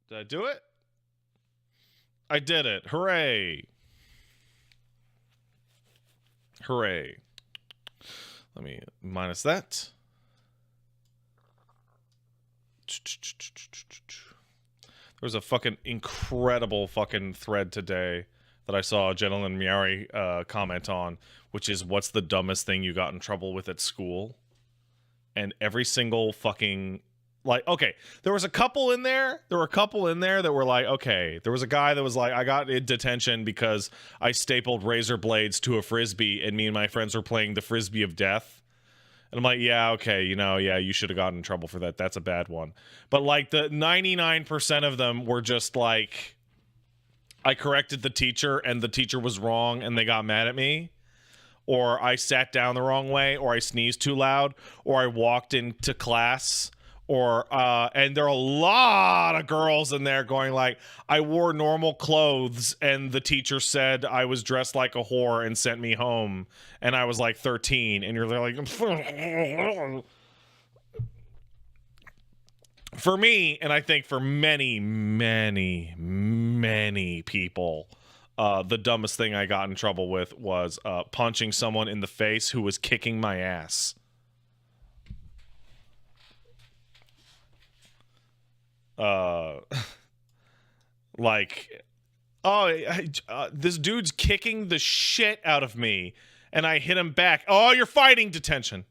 Did I do it? I did it. Hooray. Hooray. Let me minus that. There was a fucking incredible fucking thread today that I saw Gentleman Miari comment on, which is, what's the dumbest thing you got in trouble with at school? And every single fucking, like, okay, there was a couple in there. There were a couple in there that were like, okay, there was a guy that was like, I got in detention because I stapled razor blades to a frisbee and me and my friends were playing the frisbee of death. And I'm like, yeah, okay, you know, yeah, you should have gotten in trouble for that. That's a bad one. But like the 99% of them were just like, I corrected the teacher and the teacher was wrong and they got mad at me. Or I sat down the wrong way, or I sneezed too loud, or I walked into class, or and there are a lot of girls in there going like, I wore normal clothes and the teacher said I was dressed like a whore and sent me home, and I was like 13, and you're like, for me, and I think for many, many, many people, the dumbest thing I got in trouble with was punching someone in the face who was kicking my ass. Like, oh, this dude's kicking the shit out of me, and I hit him back. Oh, you're fighting, detention.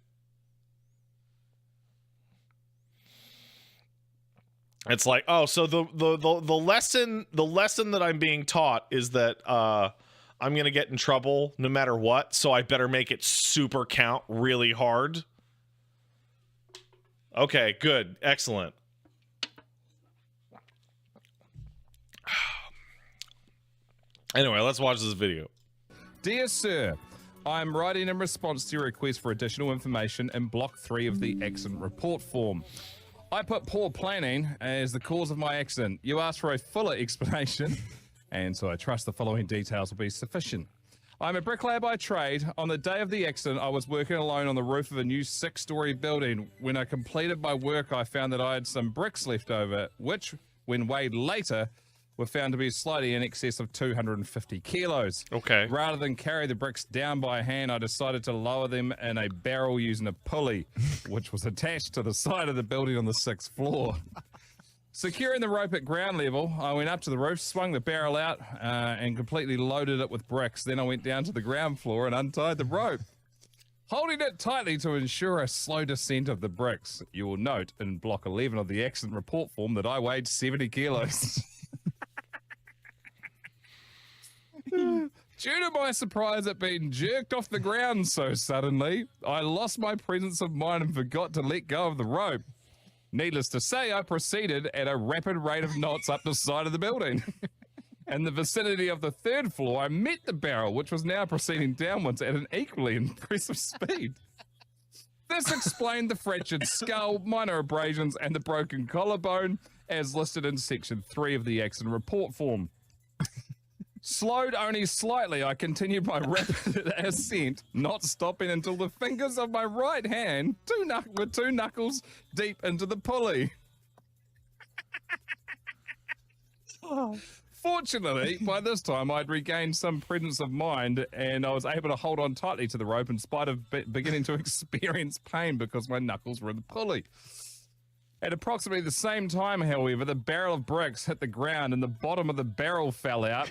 It's like, oh, so the lesson that I'm being taught is that I'm gonna get in trouble no matter what, so I better make it super count really hard. Okay, good, excellent. Anyway, let's watch this video. Dear Sir, I am writing in response to your request for additional information in Block 3 of the accident report form. I put poor planning as the cause of my accident. You asked for a fuller explanation, and so I trust the following details will be sufficient. I'm a bricklayer by trade. On the day of the accident, I was working alone on the roof of a new 6-story building. When I completed my work, I found that I had some bricks left over, which, when weighed later, were found to be slightly in excess of 250 kilos. Okay. Rather than carry the bricks down by hand, I decided to lower them in a barrel using a pulley, which was attached to the side of the building on the 6th floor. Securing the rope at ground level, I went up to the roof, swung the barrel out, and completely loaded it with bricks. Then I went down to the ground floor and untied the rope, holding it tightly to ensure a slow descent of the bricks. You will note in Block 11 of the accident report form that I weighed 70 kilos. Due to my surprise at being jerked off the ground so suddenly, I lost my presence of mind and forgot to let go of the rope. Needless to say, I proceeded at a rapid rate of knots up the side of the building. In the vicinity of the 3rd floor, I met the barrel, which was now proceeding downwards at an equally impressive speed. This explained the fractured skull, minor abrasions, and the broken collarbone, as listed in Section 3 of the accident report form. Slowed only slightly, I continued my rapid ascent, not stopping until the fingers of my right hand were two knuckles deep into the pulley. Fortunately, by this time, I'd regained some presence of mind and I was able to hold on tightly to the rope in spite of beginning to experience pain because my knuckles were in the pulley. At approximately the same time, however, the barrel of bricks hit the ground and the bottom of the barrel fell out.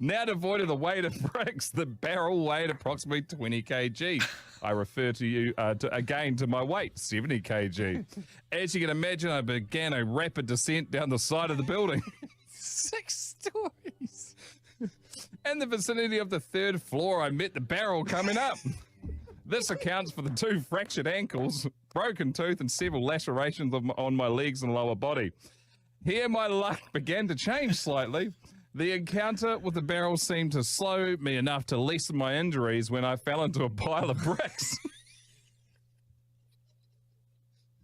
Now devoid of the weight of bricks, the barrel weighed approximately 20 kg. I refer to you again to my weight, 70 kg. As you can imagine, I began a rapid descent down the side of the building. 6 stories. In the vicinity of the 3rd floor, I met the barrel coming up. This accounts for the 2 fractured ankles, broken tooth, and several lacerations on my legs and lower body. Here my luck began to change slightly. The encounter with the barrel seemed to slow me enough to lessen my injuries when I fell into a pile of bricks.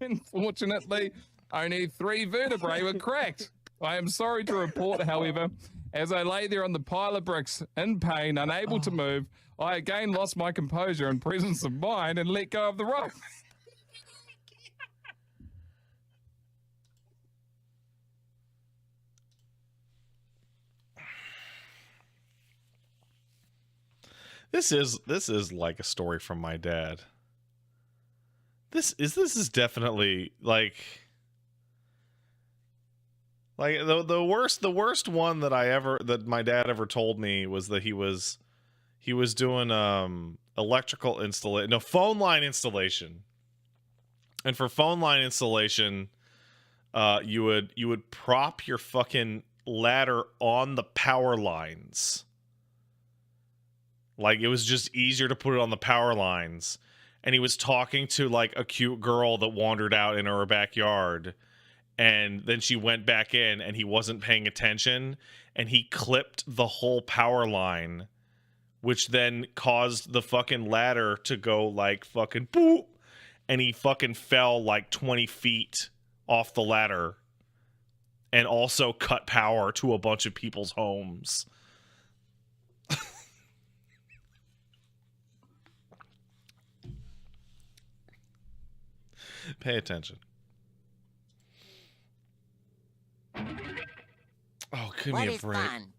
Unfortunately, only 3 vertebrae were cracked. I am sorry to report, however, as I lay there on the pile of bricks, in pain, unable to move, I again lost my composure and presence of mind and let go of the rope. This is like a story from my dad. This is definitely like the worst one that my dad ever told me was that he was doing electrical installation, no, phone line installation. And for phone line installation, you would prop your fucking ladder on the power lines. Like, it was just easier to put it on the power lines. And he was talking to like a cute girl that wandered out in her backyard, and then she went back in and he wasn't paying attention, and he clipped the whole power line, which then caused the fucking ladder to go like fucking boop, and he fucking fell like 20 feet off the ladder and also cut power to a bunch of people's homes. Pay attention. Oh, give me a break. Fun?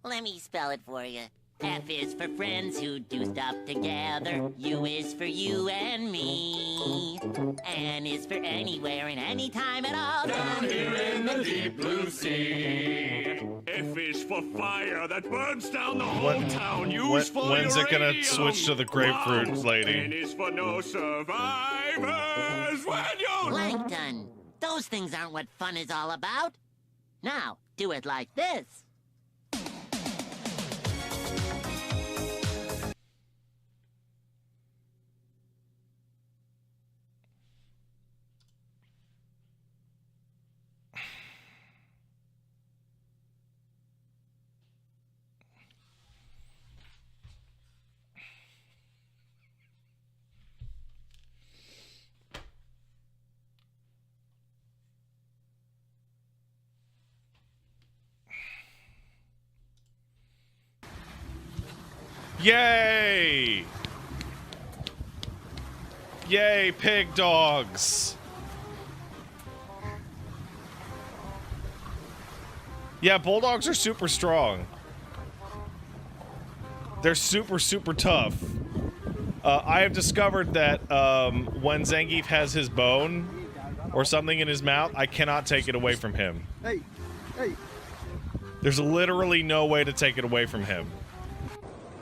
Let me spell it for you. F is for friends who do stuff together. U is for you and me. N is for anywhere and anytime at all. Down here in the deep blue sea. F is for fire that burns down the whole town. Use for when's it gonna uranium. switch to the grapefruit lady? N is for no survivors. When you Plankton. Those things aren't what fun is all about. Now, do it like this. Yay! Yay, pig dogs! Yeah, bulldogs are super strong. They're super, super tough. I have discovered that when Zangief has his bone or something in his mouth, I cannot take it away from him. Hey, hey. There's literally no way to take it away from him.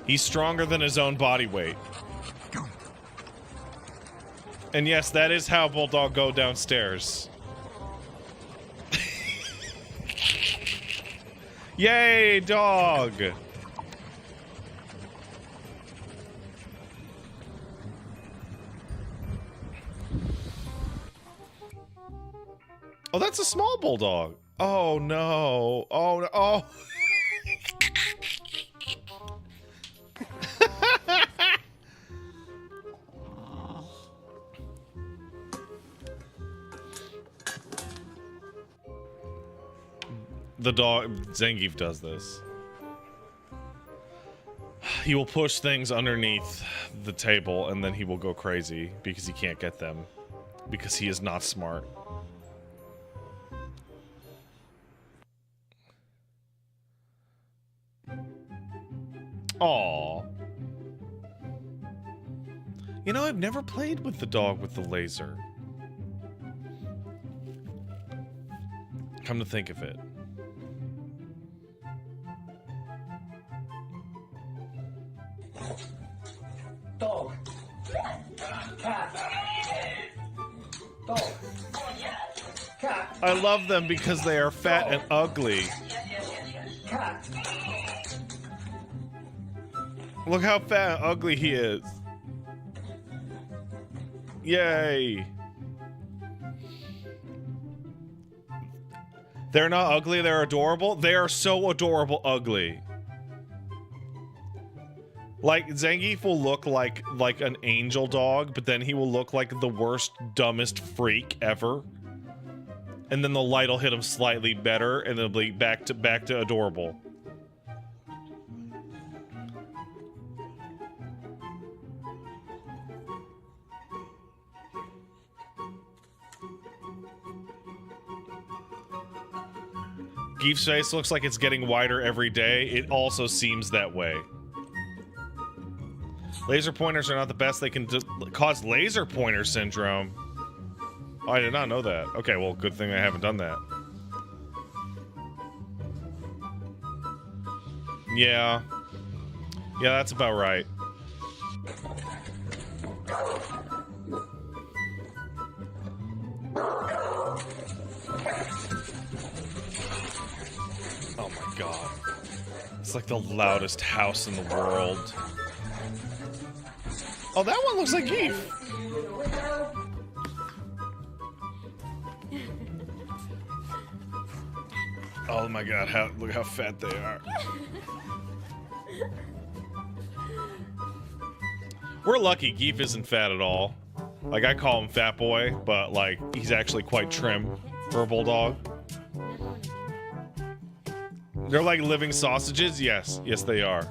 He's stronger than his own body weight. And yes, that is how Bulldog go downstairs. Yay, dog! Oh, that's a small bulldog. Oh no. Oh no. Oh. The dog, Zangief does this. He will push things underneath the table and then he will go crazy because he can't get them. Because he is not smart. Aww. You know, I've never played with the dog with the laser. Come to think of it. Dog. Cat. Dog. Cat. I love them because they are fat and ugly. Cat. Look how fat and ugly he is. Yay. They're not ugly, they're adorable. They are so adorable ugly. Like, Zangief will look like an angel dog, but then he will look like the worst, dumbest freak ever. And then the light will hit him slightly better, and it'll be back to adorable. Geef's face looks like it's getting wider every day. It also seems that way. Laser pointers are not the best. They can cause laser pointer syndrome. Oh, I did not know that. Okay, well, good thing I haven't done that. Yeah. Yeah, that's about right. Oh my god. It's like the loudest house in the world. Oh, that one looks like Geef. Oh my god, look how fat they are. We're lucky Geef isn't fat at all. Like, I call him Fat Boy, but, like, he's actually quite trim for a bulldog. They're like living sausages? Yes. Yes, they are.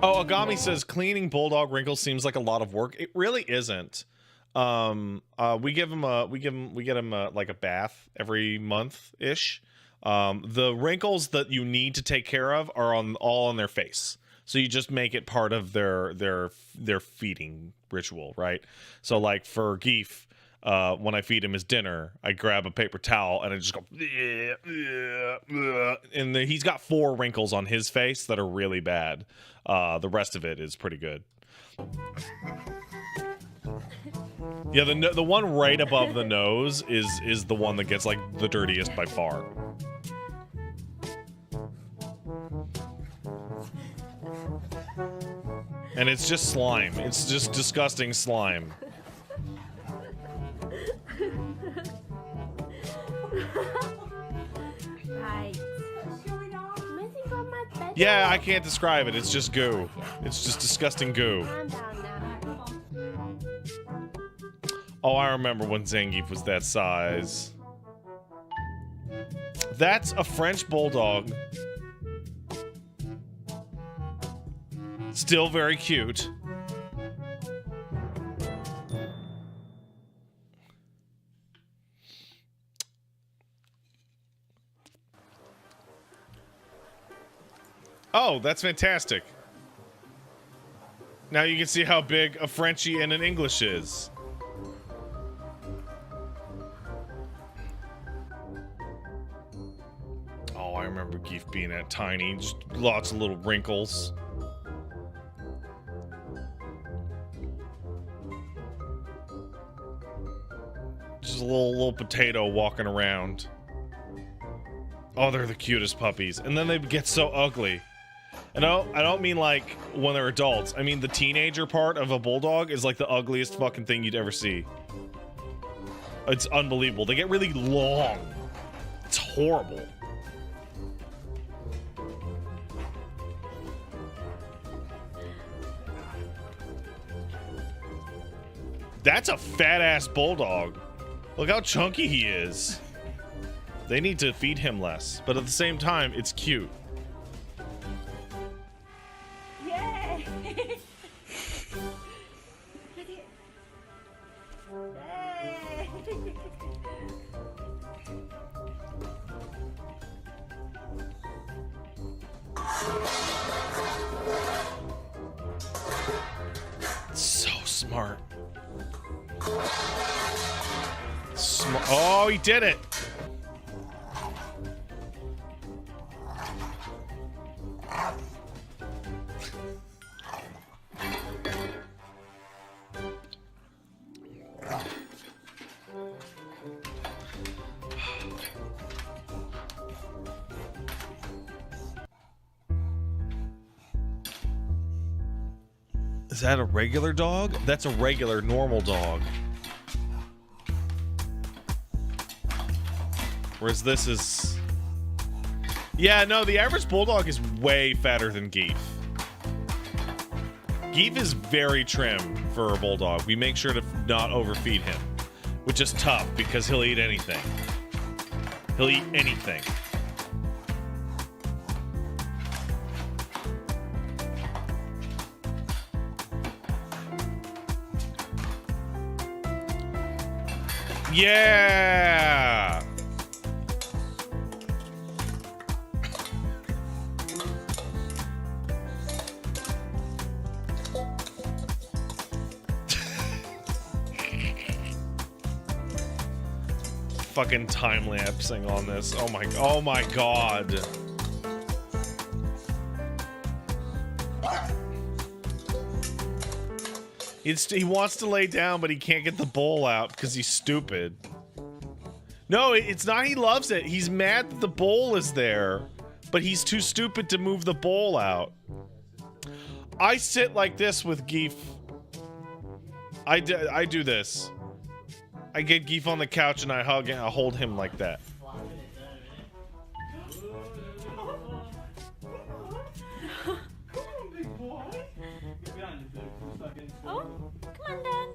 Oh, Agami says cleaning bulldog wrinkles seems like a lot of work. It really isn't. We get him like a bath every month-ish. The wrinkles that you need to take care of are all on their face. So you just make it part of their feeding ritual, right? So like for Geef, when I feed him his dinner, I grab a paper towel and I just go, and he's got 4 wrinkles on his face that are really bad. The rest of it is pretty good. Yeah, the one right above the nose is the one that gets like the dirtiest by far. And it's just slime. It's just disgusting slime. Yeah, I can't describe it. It's just goo. It's just disgusting goo. Oh, I remember when Zangief was that size. That's a French bulldog. Still very cute. Oh, that's fantastic. Now you can see how big a Frenchie and an English is. Oh, I remember Geef being that tiny. Just lots of little wrinkles. Just a little potato walking around. Oh, they're the cutest puppies. And then they get so ugly. And I don't mean like when they're adults. I mean the teenager part of a bulldog is like the ugliest fucking thing you'd ever see. It's unbelievable. They get really long. It's horrible. That's a fat-ass bulldog. Look how chunky he is. They need to feed him less, but at the same time, it's cute. Yay! So smart. Oh, he did it. Is that a regular dog? That's a regular, normal dog. Whereas this is... Yeah, no, the average bulldog is way fatter than Geef. Geef is very trim for a bulldog. We make sure to not overfeed him, which is tough because he'll eat anything. He'll eat anything. Yeah! fucking time lapsing on this. Oh my god. He wants to lay down, but he can't get the bowl out because he's stupid. No, it's not he loves it. He's mad that the bowl is there, but he's too stupid to move the bowl out. I sit like this with Geef. I do this. I get Geef on the couch and I hug and I hold him like that. Oh, come on, Dad.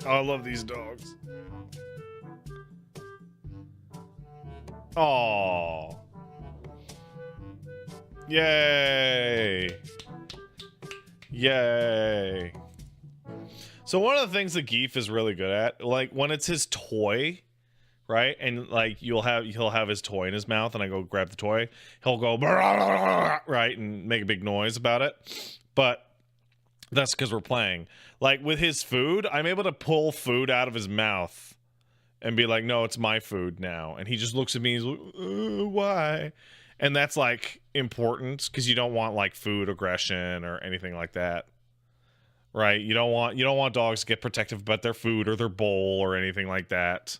Oh, I love these dogs. Aww. Yay. Yay. So one of the things that Geef is really good at, like when it's his toy, right? And like he'll have his toy in his mouth and I go grab the toy, he'll go right and make a big noise about it. But that's because we're playing. Like with his food, I'm able to pull food out of his mouth and be like, no, it's my food now. And he just looks at me and he's like, why? And that's like important because you don't want like food aggression or anything like that. Right? You don't want dogs to get protective about their food or their bowl or anything like that.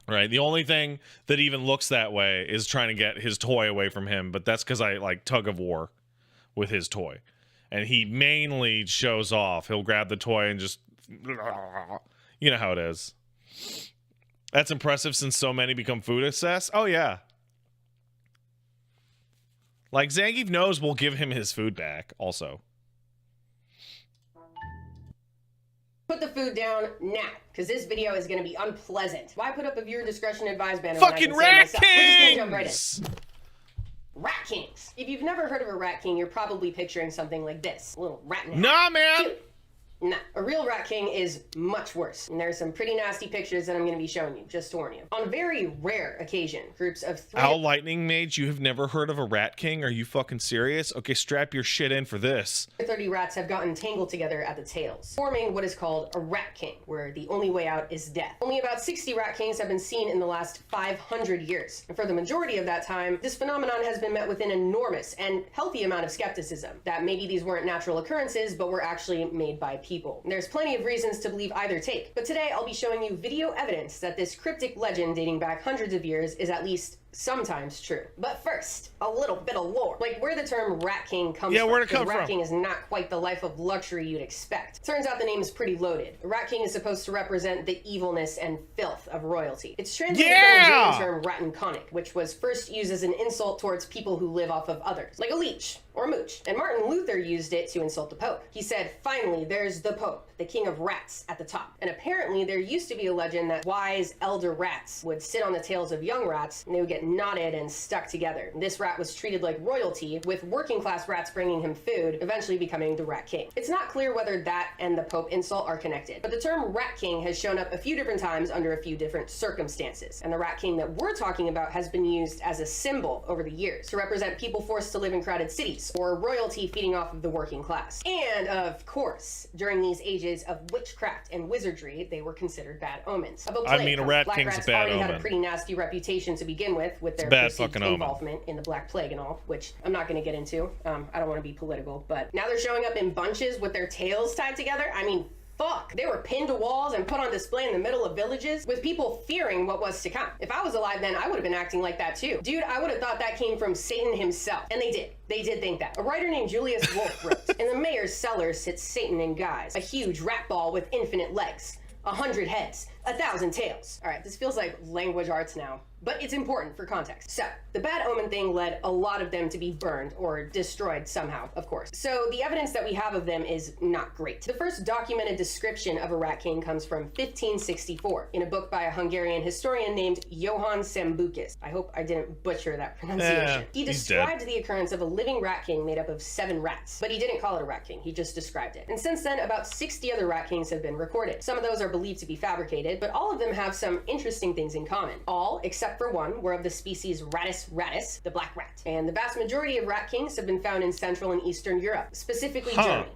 Right? The only thing that even looks that way is trying to get his toy away from him, but that's because I like tug of war with his toy. And he mainly shows off. He'll grab the toy and just, you know how it is. That's impressive since so many become food obsessed. Oh yeah. Like Zangief knows we'll give him his food back also. Put the food down now, because this video is going to be unpleasant. Why put up a viewer discretion advised banner? Fucking Rat Kings! We're just gonna jump right in. Rat Kings. If you've never heard of a Rat King, you're probably picturing something like this. A little rat in a hat. Nah, man! Cute. Nah, a real Rat King is much worse, and there's some pretty nasty pictures that I'm going to be showing you, just to warn you. On a very rare occasion, groups of 3... Owl Lightning Mage, you have never heard of a Rat King? Are you fucking serious? Okay, strap your shit in for this. 30 rats have gotten tangled together at the tails, forming what is called a Rat King, where the only way out is death. Only about 60 Rat Kings have been seen in the last 500 years, and for the majority of that time, this phenomenon has been met with an enormous and healthy amount of skepticism, that maybe these weren't natural occurrences, but were actually made by people. And there's plenty of reasons to believe either take, but today I'll be showing you video evidence that this cryptic legend dating back hundreds of years is at least sometimes true. But first, a little bit of lore. Like where the term Rat King comes from. Yeah, where'd it come Rat from? King is not quite the life of luxury you'd expect. Turns out the name is pretty loaded. The Rat King is supposed to represent the evilness and filth of royalty. It's translated from the German term Rattenkönig, which was first used as an insult towards people who live off of others, like a leech or a mooch. And Martin Luther used it to insult the Pope. He said, finally, there's the Pope, the king of rats, at the top. And apparently there used to be a legend that wise elder rats would sit on the tails of young rats and they would get knotted and stuck together. This rat was treated like royalty, with working class rats bringing him food, eventually becoming the Rat King. It's not clear whether that and the Pope insult are connected, but the term Rat King has shown up a few different times under a few different circumstances. And the Rat King that we're talking about has been used as a symbol over the years to represent people forced to live in crowded cities, or royalty feeding off of the working class. And of course, during these ages of witchcraft and wizardry, they were considered bad omens. I mean, a Rat Black King's a rats bad already had a omen. pretty nasty reputation to begin with their bad perceived fucking omen. involvement in the Black Plague and all, which I'm not going to get into. I don't want to be political, but now they're showing up in bunches with their tails tied together. I mean, fuck. They were pinned to walls and put on display in the middle of villages with people fearing what was to come. If I was alive then, I would have been acting like that too. Dude, I would have thought that came from Satan himself. And they did. They did think that. A writer named Julius Wolff wrote, in the mayor's cellar sits Satan in guise, a huge rat ball with infinite legs, 100 heads, 1,000 tails. All right, this feels like language arts now, but it's important for context. So, the bad omen thing led a lot of them to be burned or destroyed somehow, of course. So the evidence that we have of them is not great. The first documented description of a Rat King comes from 1564 in a book by a Hungarian historian named Johann Sambukis. I hope I didn't butcher that pronunciation. He described the occurrence of a living Rat King made up of 7 rats, but he didn't call it a Rat King, he just described it. And since then, about 60 other Rat Kings have been recorded. Some of those are believed to be fabricated, but all of them have some interesting things in common. All, except except for one, were of the species Rattus rattus, the black rat. And the vast majority of rat kings have been found in Central and Eastern Europe, specifically Germany.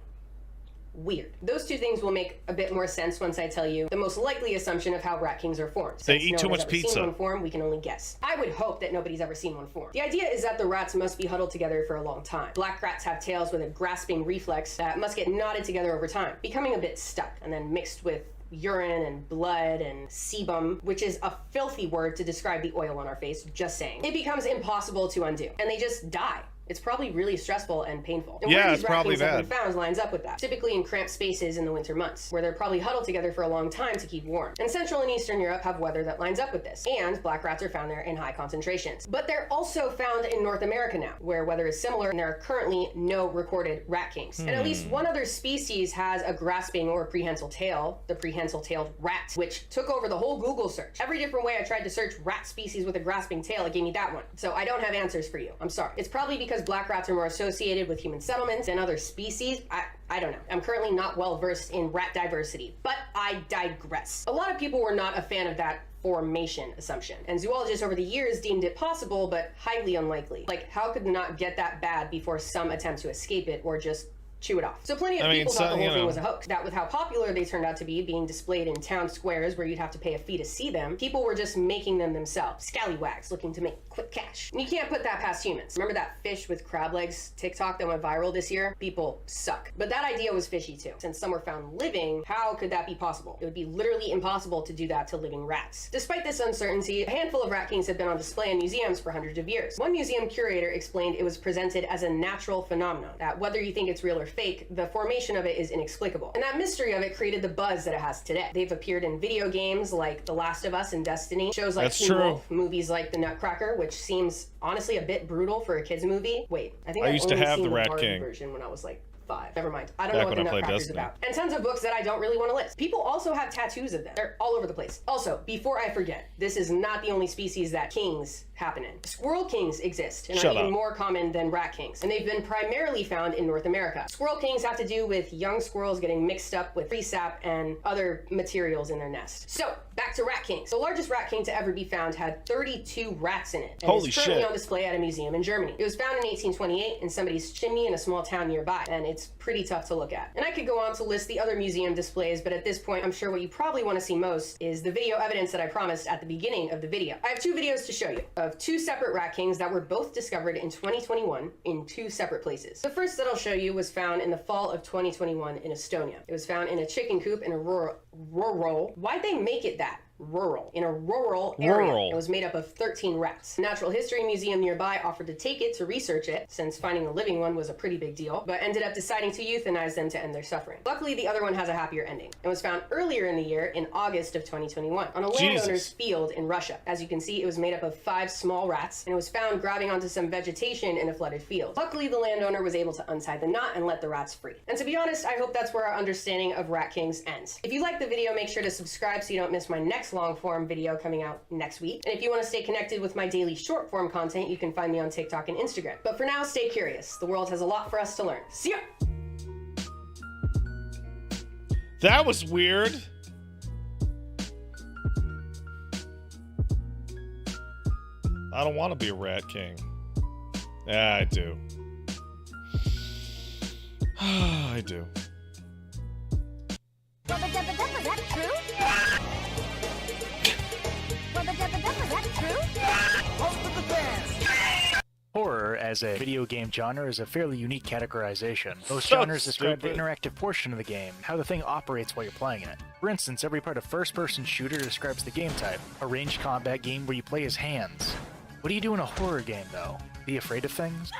Weird. Those two things will make a bit more sense once I tell you the most likely assumption of how rat kings are formed. They eat too much pizza. Seen one form, we can only guess. I would hope that nobody's ever seen one form. The idea is that the rats must be huddled together for a long time. Black rats have tails with a grasping reflex that must get knotted together over time, becoming a bit stuck and then mixed with urine and blood and sebum, which is a filthy word to describe the oil on our face, just saying. It becomes impossible to undo, and they just die. It's probably really stressful and painful. And yeah, where it's these probably rat kings have bad. been found lines up with that. Typically in cramped spaces in the winter months, where they're probably huddled together for a long time to keep warm. And Central and Eastern Europe have weather that lines up with this, and black rats are found there in high concentrations. But they're also found in North America now, where weather is similar, and there are currently no recorded rat kings. And at least one other species has a grasping or prehensile tail, the prehensile-tailed rat, which took over the whole Google search. Every different way I tried to search rat species with a grasping tail, it gave me that one. So I don't have answers for you. I'm sorry. It's probably because black rats are more associated with human settlements and other species. I don't know. I'm currently not well versed in rat diversity, but I digress. A lot of people were not a fan of that formation assumption, and zoologists over the years deemed it possible, but highly unlikely. Like, how could it not get that bad before some attempt to escape it or just chew it off? So plenty of people thought the whole thing was a hoax. That with how popular they turned out to be, being displayed in town squares where you'd have to pay a fee to see them, people were just making them themselves. Scallywags looking to make quick cash. And you can't put that past humans. Remember that fish with crab legs TikTok that went viral this year? People suck. But that idea was fishy too. Since some were found living, how could that be possible? It would be literally impossible to do that to living rats. Despite this uncertainty, a handful of rat kings have been on display in museums for hundreds of years. One museum curator explained it was presented as a natural phenomenon, that whether you think it's real or fake, the formation of it is inexplicable. And that mystery of it created the buzz that it has today. They've appeared in video games like The Last of Us and Destiny, shows like Teen Wolf, movies like The Nutcracker, which seems honestly a bit brutal for a kid's movie. Wait, I think I used to have the Rat King version when I was like 5. Never mind. I don't know what the Nutcracker's about. And tons of books that I don't really want to list. People also have tattoos of them. They're all over the place. Also, before I forget, this is not the only species that kings happen in. Squirrel kings exist and are even more common than rat kings, and they've been primarily found in North America. Squirrel kings have to do with young squirrels getting mixed up with tree sap and other materials in their nest. So, back to rat kings. The largest rat king to ever be found had 32 rats in it, and is currently on display at a museum in Germany. It was found in 1828 in somebody's chimney in a small town nearby, and it's pretty tough to look at. And I could go on to list the other museum displays, but at this point, I'm sure what you probably want to see most is the video evidence that I promised at the beginning of the video. I have 2 videos to show you of 2 separate rat kings that were both discovered in 2021 in 2 separate places. The first that I'll show you was found in the fall of 2021 in Estonia. It was found in a chicken coop in a rural. Why'd they make it that? Rural. In a rural area. It was made up of 13 rats. The Natural History Museum nearby offered to take it to research it, since finding a living one was a pretty big deal, but ended up deciding to euthanize them to end their suffering. Luckily, the other one has a happier ending, and was found earlier in the year in August of 2021 on a landowner's field in Russia. As you can see, it was made up of 5 small rats, and it was found grabbing onto some vegetation in a flooded field. Luckily, the landowner was able to untie the knot and let the rats free. And to be honest, I hope that's where our understanding of rat kings ends. If you like the video, make sure to subscribe so you don't miss my next long form video coming out next week. And if you want to stay connected with my daily short form content, you can find me on TikTok and Instagram. But for now, stay curious. The world has a lot for us to learn. See ya! That was weird. I don't want to be a rat king. Yeah, I do. I do. Was that true? Was that true? Horror as a video game genre is a fairly unique categorization. Most genres describe the interactive portion of the game, how the thing operates while you're playing it. For instance, every part of first-person shooter describes the game type, a ranged combat game where you play as hands. What do you do in a horror game, though? Be afraid of things?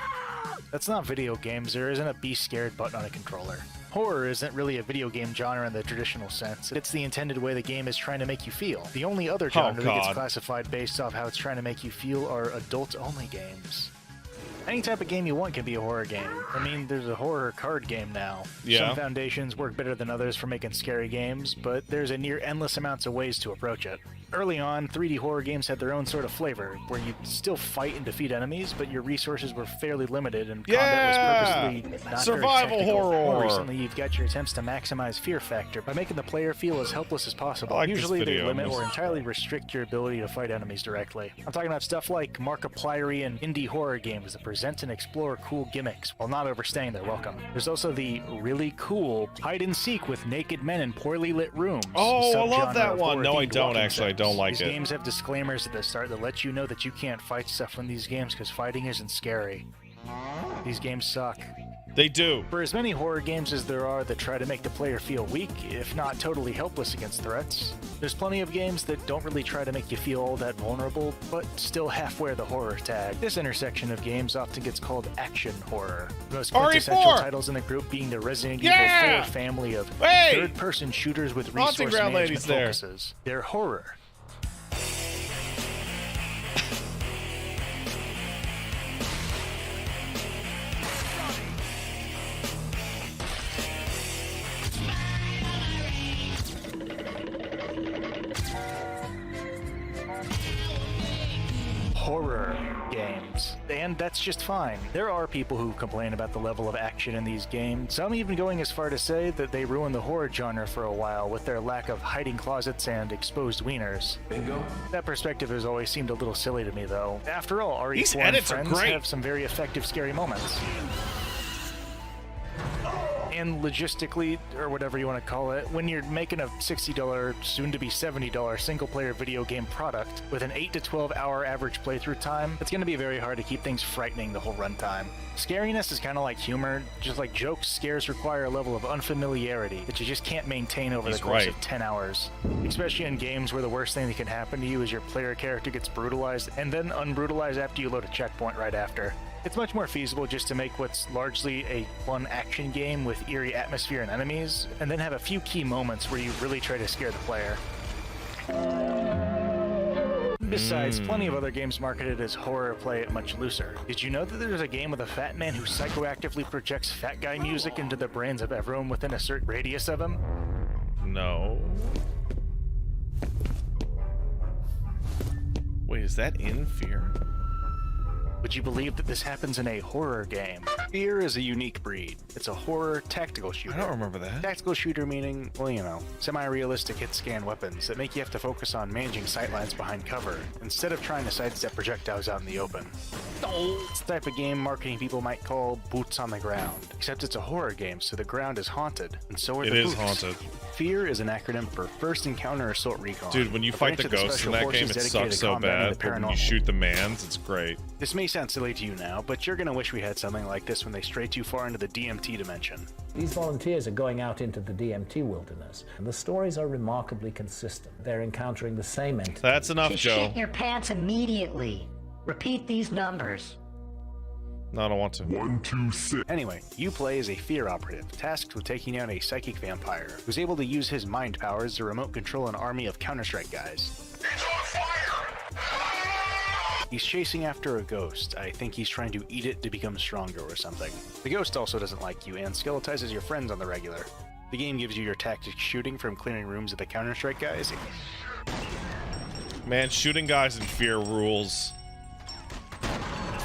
That's not video games, there isn't a be scared button on a controller. Horror isn't really a video game genre in the traditional sense, it's the intended way the game is trying to make you feel. The only other genre that gets classified based off how it's trying to make you feel are adult-only games. Any type of game you want can be a horror game. I mean, there's a horror card game now. Yeah. Some foundations work better than others for making scary games, but there's a near endless amounts of ways to approach it. Early on, 3D horror games had their own sort of flavor, where you'd still fight and defeat enemies, but your resources were fairly limited and combat was purposely not Survival very technical. horror. More recently, you've got your attempts to maximize fear factor by making the player feel as helpless as possible. I like this Usually they video. limit or entirely restrict your ability to fight enemies directly. I'm talking about stuff like Markiplier and indie horror games that present and explore cool gimmicks while not overstaying their welcome. There's also the really cool hide and seek with naked men in poorly lit rooms. Oh, I love subgenre that of one. No, I horror-themed don't walking actually. I sims. don't like These it. games have disclaimers at the start that let you know that you can't fight stuff in these games because fighting isn't scary. These games suck. They do. For as many horror games as there are that try to make the player feel weak, if not totally helpless against threats, there's plenty of games that don't really try to make you feel all that vulnerable, but still half wear the horror tag. This intersection of games often gets called action horror. The most quintessential RE4! titles in the group being the Resident Yeah! Evil 4 family of Hey! third-person shooters with Haunting resource Ground management Lady's there. focuses. They're horror. Horror games. And that's just fine. There are people who complain about the level of action in these games, some even going as far to say that they ruined the horror genre for a while with their lack of hiding closets and exposed wieners. Bingo. That perspective has always seemed a little silly to me, though. After all, RE4 These and edits are Friends great. have some very effective scary moments. And logistically, or whatever you want to call it, when you're making a $60, soon-to-be $70 single-player video game product with an 8 to 12 hour average playthrough time, it's going to be very hard to keep things frightening the whole runtime. Scariness is kind of like humor. Just like jokes, scares require a level of unfamiliarity that you just can't maintain over the course of 10 hours. Especially in games where the worst thing that can happen to you is your player character gets brutalized and then unbrutalized after you load a checkpoint right after. It's much more feasible just to make what's largely a fun action game with eerie atmosphere and enemies, and then have a few key moments where you really try to scare the player. Besides, plenty of other games marketed as horror play it much looser. Did you know that there's a game with a fat man who psychoactively projects fat guy music into the brains of everyone within a certain radius of him? No. Wait, is that in Fear? Would you believe that this happens in a horror game? Fear is a unique breed. It's a horror tactical shooter. I don't remember that. Tactical shooter meaning, well, you know, semi-realistic hit-scan weapons that make you have to focus on managing sightlines behind cover, instead of trying to sidestep projectiles out in the open. It's the type of game marketing people might call boots on the ground. Except it's a horror game, so the ground is haunted, and so are the boots. It is haunted. Fear is an acronym for First Encounter Assault Recon. Dude, when you fight the ghosts in that game, it sucks so bad, but when you shoot the mans, it's great. This may sound silly to you now, but you're gonna wish we had something like this when they stray too far into the DMT dimension. These volunteers are going out into the DMT wilderness, and the stories are remarkably consistent. They're encountering the same entity. That's enough, Just Joe. shit your pants immediately. Repeat these numbers. No, I don't want to. 1, 2, 6. Anyway, you play as a fear operative, tasked with taking down a psychic vampire, who's able to use his mind powers to remote control an army of Counter-Strike guys. He's on fire! He's chasing after a ghost. I think he's trying to eat it to become stronger or something. The ghost also doesn't like you and skeletizes your friends on the regular. The game gives you your tactics shooting from clearing rooms of the Counter-Strike guys. Man, shooting guys in Fear rules.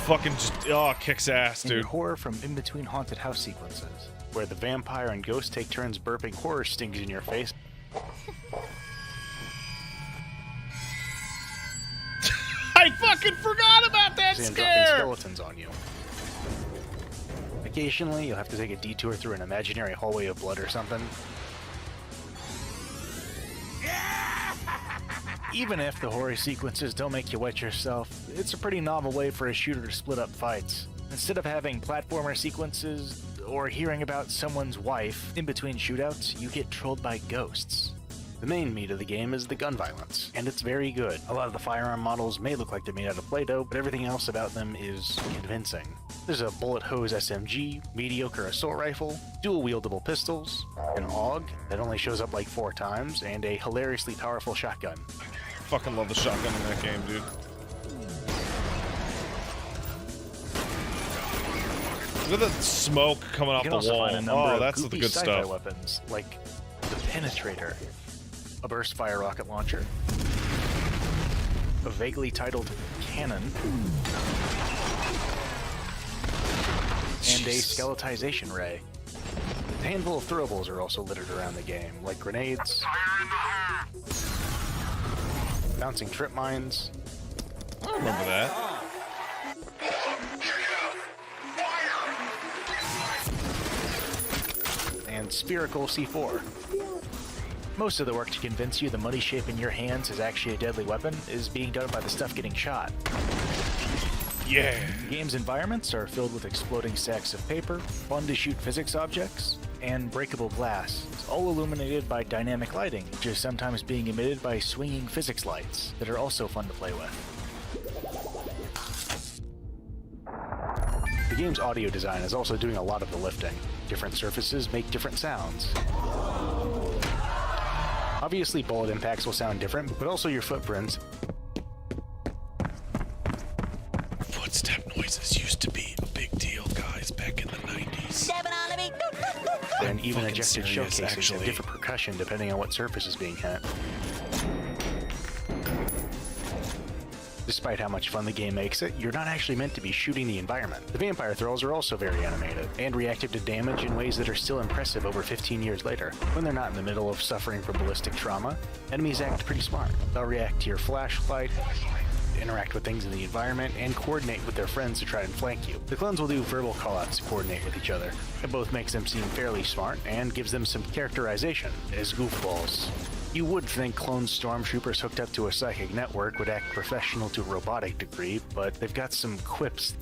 Fucking just, kicks ass, And dude. your horror from in-between haunted house sequences, where the vampire and ghost take turns burping horror stings in your face. I fucking forgot about that And dropping scare! skeletons on you. Occasionally, you'll have to take a detour through an imaginary hallway of blood or something. Even if the horror sequences don't make you wet yourself, it's a pretty novel way for a shooter to split up fights. Instead of having platformer sequences or hearing about someone's wife in between shootouts, you get trolled by ghosts. The main meat of the game is the gun violence, and it's very good. A lot of the firearm models may look like they're made out of Play-Doh, but everything else about them is convincing. There's a bullet hose SMG, mediocre assault rifle, dual-wieldable pistols, an AUG that only shows up like 4 times, and a hilariously powerful shotgun. Fucking love the shotgun in that game, dude. Look at the smoke coming off You can the also wall. find a number Oh, of that's the goofy good sci-fi stuff. weapons, like the Penetrator, a burst fire rocket launcher, a vaguely titled cannon, and a skeletization ray. A handful of throwables are also littered around the game, like grenades, bouncing trip mines. I remember that. And spherical C4. Most of the work to convince you the money shape in your hands is actually a deadly weapon is being done by the stuff getting shot. Yeah. The game's environments are filled with exploding sacks of paper, fun-to-shoot physics objects, and breakable glass, all illuminated by dynamic lighting, which is sometimes being emitted by swinging physics lights that are also fun to play with. The game's audio design is also doing a lot of the lifting. Different surfaces make different sounds. Obviously, bullet impacts will sound different, but also your footprints. Footstep noises used to be a big deal, guys, back in the 90s. And even fucking ejected serious, showcases actually. have different percussion depending on what surface is being hit. Despite how much fun the game makes it, you're not actually meant to be shooting the environment. The vampire thralls are also very animated, and reactive to damage in ways that are still impressive over 15 years later. When they're not in the middle of suffering from ballistic trauma, enemies act pretty smart. They'll react to your flashlight, interact with things in the environment, and coordinate with their friends to try and flank you. The clones will do verbal callouts to coordinate with each other. It both makes them seem fairly smart and gives them some characterization as goofballs. You would think clone stormtroopers hooked up to a psychic network would act professional to a robotic degree, but they've got some quips.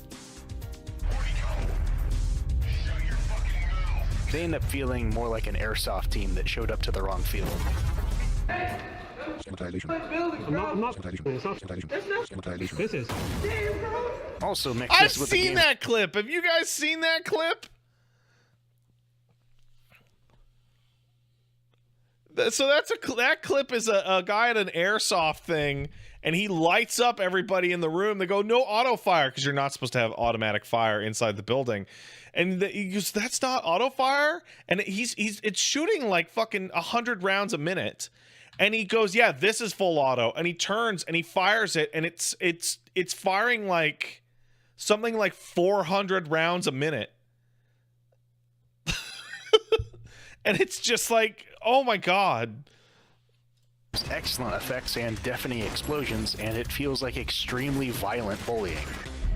They end up feeling more like an airsoft team that showed up to the wrong field. Also mix I've this with the seen game. that clip. Have you guys seen that clip? So that clip is a guy at an airsoft thing, and he lights up everybody in the room. They go, no auto fire, because you're not supposed to have automatic fire inside the building. And he goes, that's not auto fire? And it's shooting like fucking 100 rounds a minute. And he goes, yeah, this is full auto. And he turns and he fires it, and it's firing like something like 400 rounds a minute. And it's just like, oh my god. Excellent effects and deafening explosions, and it feels like extremely violent bullying.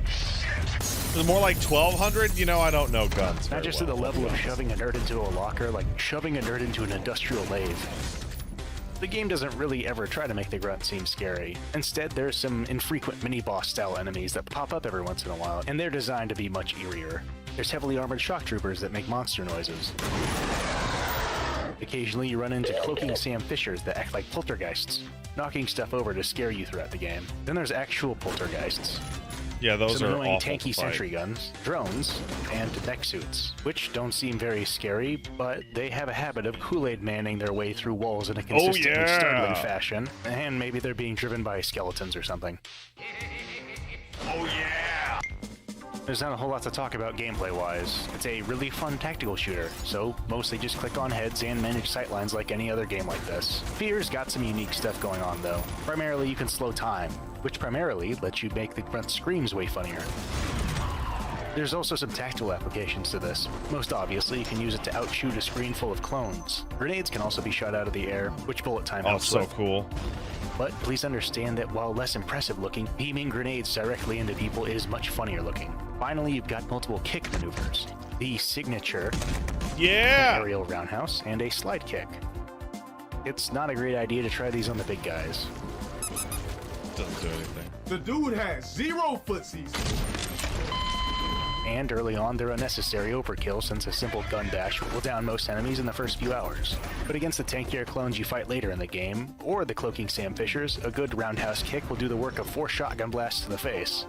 It's more like 1200? You know, I don't know guns. Not just to the level of shoving a nerd into a locker, like shoving a nerd into an industrial lathe. The game doesn't really ever try to make the grunt seem scary. Instead, there's some infrequent mini-boss style enemies that pop up every once in a while, and they're designed to be much eerier. There's heavily armored shock troopers that make monster noises. Occasionally you run into cloaking Sam Fishers that act like poltergeists, knocking stuff over to scare you throughout the game. Then there's actual poltergeists. Yeah, those some are annoying awful tanky to fight. sentry guns, drones, and mech suits, which don't seem very scary, but they have a habit of Kool-Aid manning their way through walls in a consistently startling fashion, and maybe they're being driven by skeletons or something. Oh yeah! There's not a whole lot to talk about gameplay-wise. It's a really fun tactical shooter, so mostly just click on heads and manage sightlines like any other game like this. Fear's got some unique stuff going on though. Primarily you can slow time, which primarily lets you make the grunt screams way funnier. There's also some tactical applications to this. Most obviously, you can use it to outshoot a screen full of clones. Grenades can also be shot out of the air, which bullet time Oh, helps so with. cool. But please understand that while less impressive looking, beaming grenades directly into people is much funnier looking. Finally, you've got multiple kick maneuvers. The signature aerial roundhouse and a slide kick. It's not a great idea to try these on the big guys. Doesn't do anything. The dude has 0 footsies. And early on, they're unnecessary overkill since a simple gun dash will down most enemies in the first few hours. But against the tankier clones you fight later in the game, or the cloaking Sam Fishers, a good roundhouse kick will do the work of 4 shotgun blasts to the face.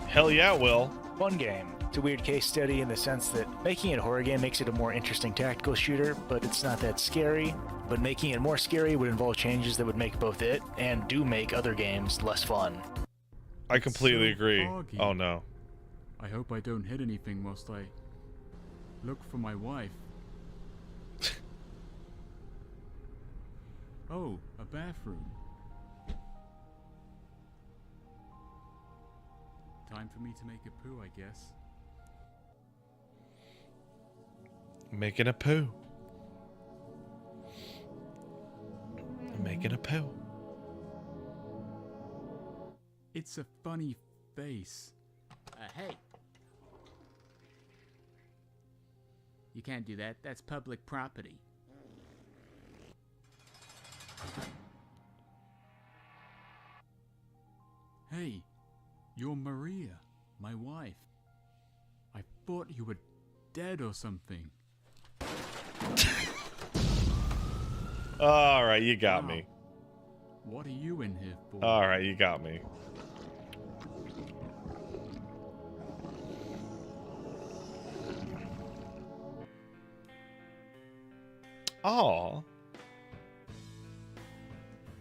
Hell yeah, it will. Fun game. It's a weird case study in the sense that making it a horror game makes it a more interesting tactical shooter, but it's not that scary. But making it more scary would involve changes that would make both it and do make other games less fun. I completely So agree. foggy. Oh no. I hope I don't hit anything whilst I look for my wife. Oh, a bathroom. Time for me to make a poo, I guess. Making a poo. Making a poo. It's a funny face. Hey. You can't do that. That's public property. Hey, you're Maria, my wife. I thought you were dead or something. All right, you got Wow. me. What are you in here for? All right, you got me. Oh.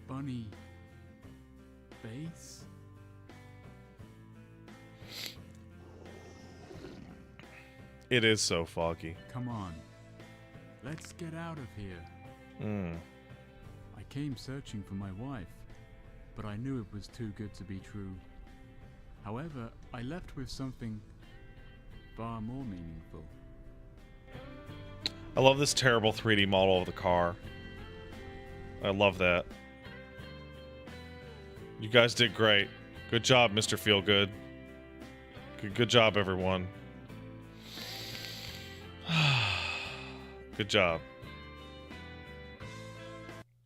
Funny face? It is so foggy. Come on. Let's get out of here. Hmm. I came searching for my wife, but I knew it was too good to be true. However, I left with something far more meaningful. I love this terrible 3D model of the car. I love that. You guys did great. Good job, Mr. Feelgood. Good job, everyone. Good job.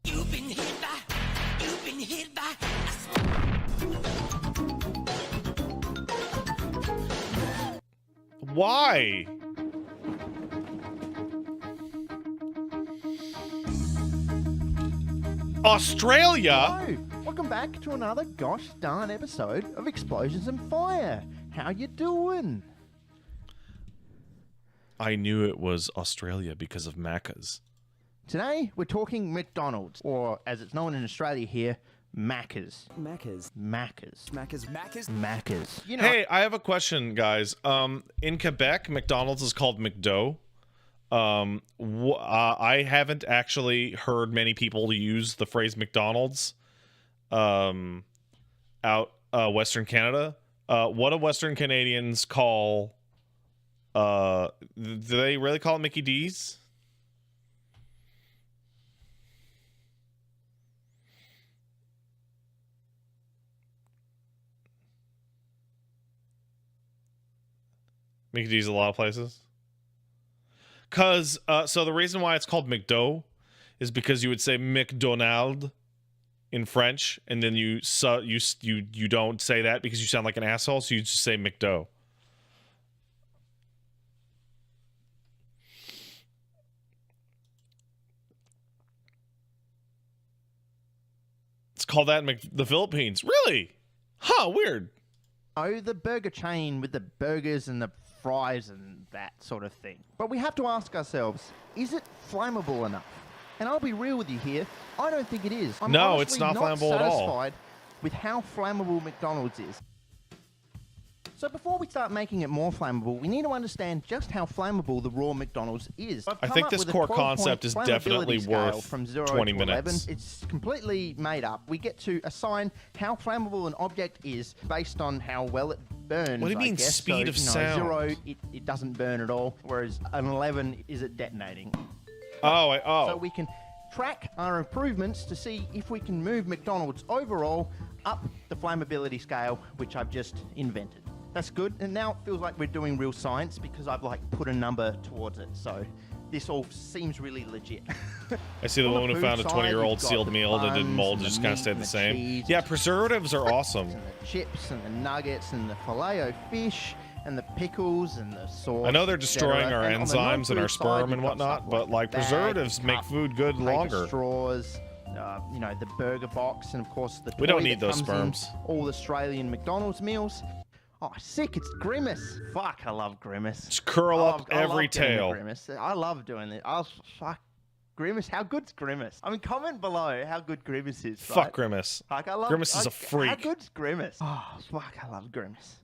You've been hit by. Why? Australia? Hello, welcome back to another gosh darn episode of Explosions and Fire. How you doing? I knew it was Australia because of Macca's. Today we're talking McDonald's, or as it's known in Australia here, Macca's. Macca's. Macca's. Macca's. Macca's. Macca's. You know, Hey, I have a question, guys. In Quebec, McDonald's is called McDo. I haven't actually heard many people use the phrase McDonald's out Western Canada. What do Western Canadians call? Do they really call it Mickey D's? Mickey D's a lot of places. So the reason why it's called McDo is because you would say McDonald in French, and then you don't say that because you sound like an asshole, so you just say McDo. It's called that in the Philippines. Really? Huh, weird. Oh, the burger chain with the burgers and the fries and that sort of thing. But we have to ask ourselves, is it flammable enough? And I'll be real with you here, I don't think it is. I'm No, it's honestly not flammable at all. satisfied with how flammable McDonald's is. So before we start making it more flammable, we need to understand just how flammable the raw McDonald's is. I think this core concept is definitely worth from 0 20 to minutes. 11. It's completely made up. We get to assign how flammable an object is based on how well it burns. What do you mean, I guess. speed of sound? 0, it doesn't burn at all, whereas an 11 is it detonating. Oh. So we can track our improvements to see if we can move McDonald's overall up the flammability scale, which I've just invented. That's good, and now it feels like we're doing real science because I've put a number towards it, so this all seems really legit. I see the On the woman who food found a side, 20-year-old we've got sealed the meal that didn't buns mold, and just the kind of meat stayed and the the same. cheese. Yeah, preservatives are awesome. And the chips and the nuggets and the filet-o fish and the pickles and the sauce. I know they're destroying etc. our And on the enzymes and our non-food side, sperm you've and got whatnot, stuff but like bags, preservatives make cups, food good paper longer. straws, the burger box, and of course the We don't toy need that those comes in sperms. all Australian McDonald's meals. Oh, sick! It's Grimace. Fuck, I love Grimace. Just curl I up love every getting the tail. Grimace. I love doing it. Fuck Grimace. How good's Grimace? I mean, comment below how good Grimace is. Fuck right? Grimace. Like, I love Grimace is a How freak. good's Grimace? Oh, fuck! I love Grimace.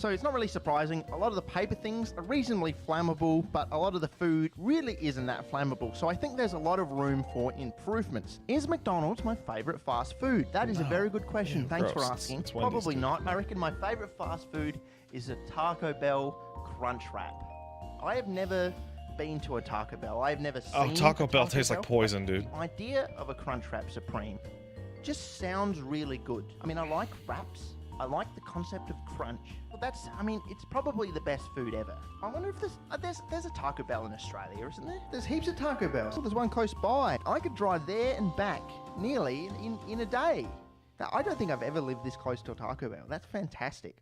So it's not really surprising. A lot of the paper things are reasonably flammable, but a lot of the food really isn't that flammable. So I think there's a lot of room for improvements. Is McDonald's my favorite fast food? That is a very good question. Thanks for asking. It's Wendy's, Probably dude. not. I reckon my favorite fast food is a Taco Bell Crunch Wrap. I have never been to a Taco Bell. I've never seen Oh, Taco a Bell tastes like Bell, poison, but dude. The idea of a Crunch Wrap Supreme just sounds really good. I mean, I like wraps. I like the concept of crunch. Well, it's probably the best food ever. I wonder if there's a Taco Bell in Australia, isn't there? There's heaps of Taco Bells. There's one close by. I could drive there and back nearly in a day. Now, I don't think I've ever lived this close to a Taco Bell. That's fantastic.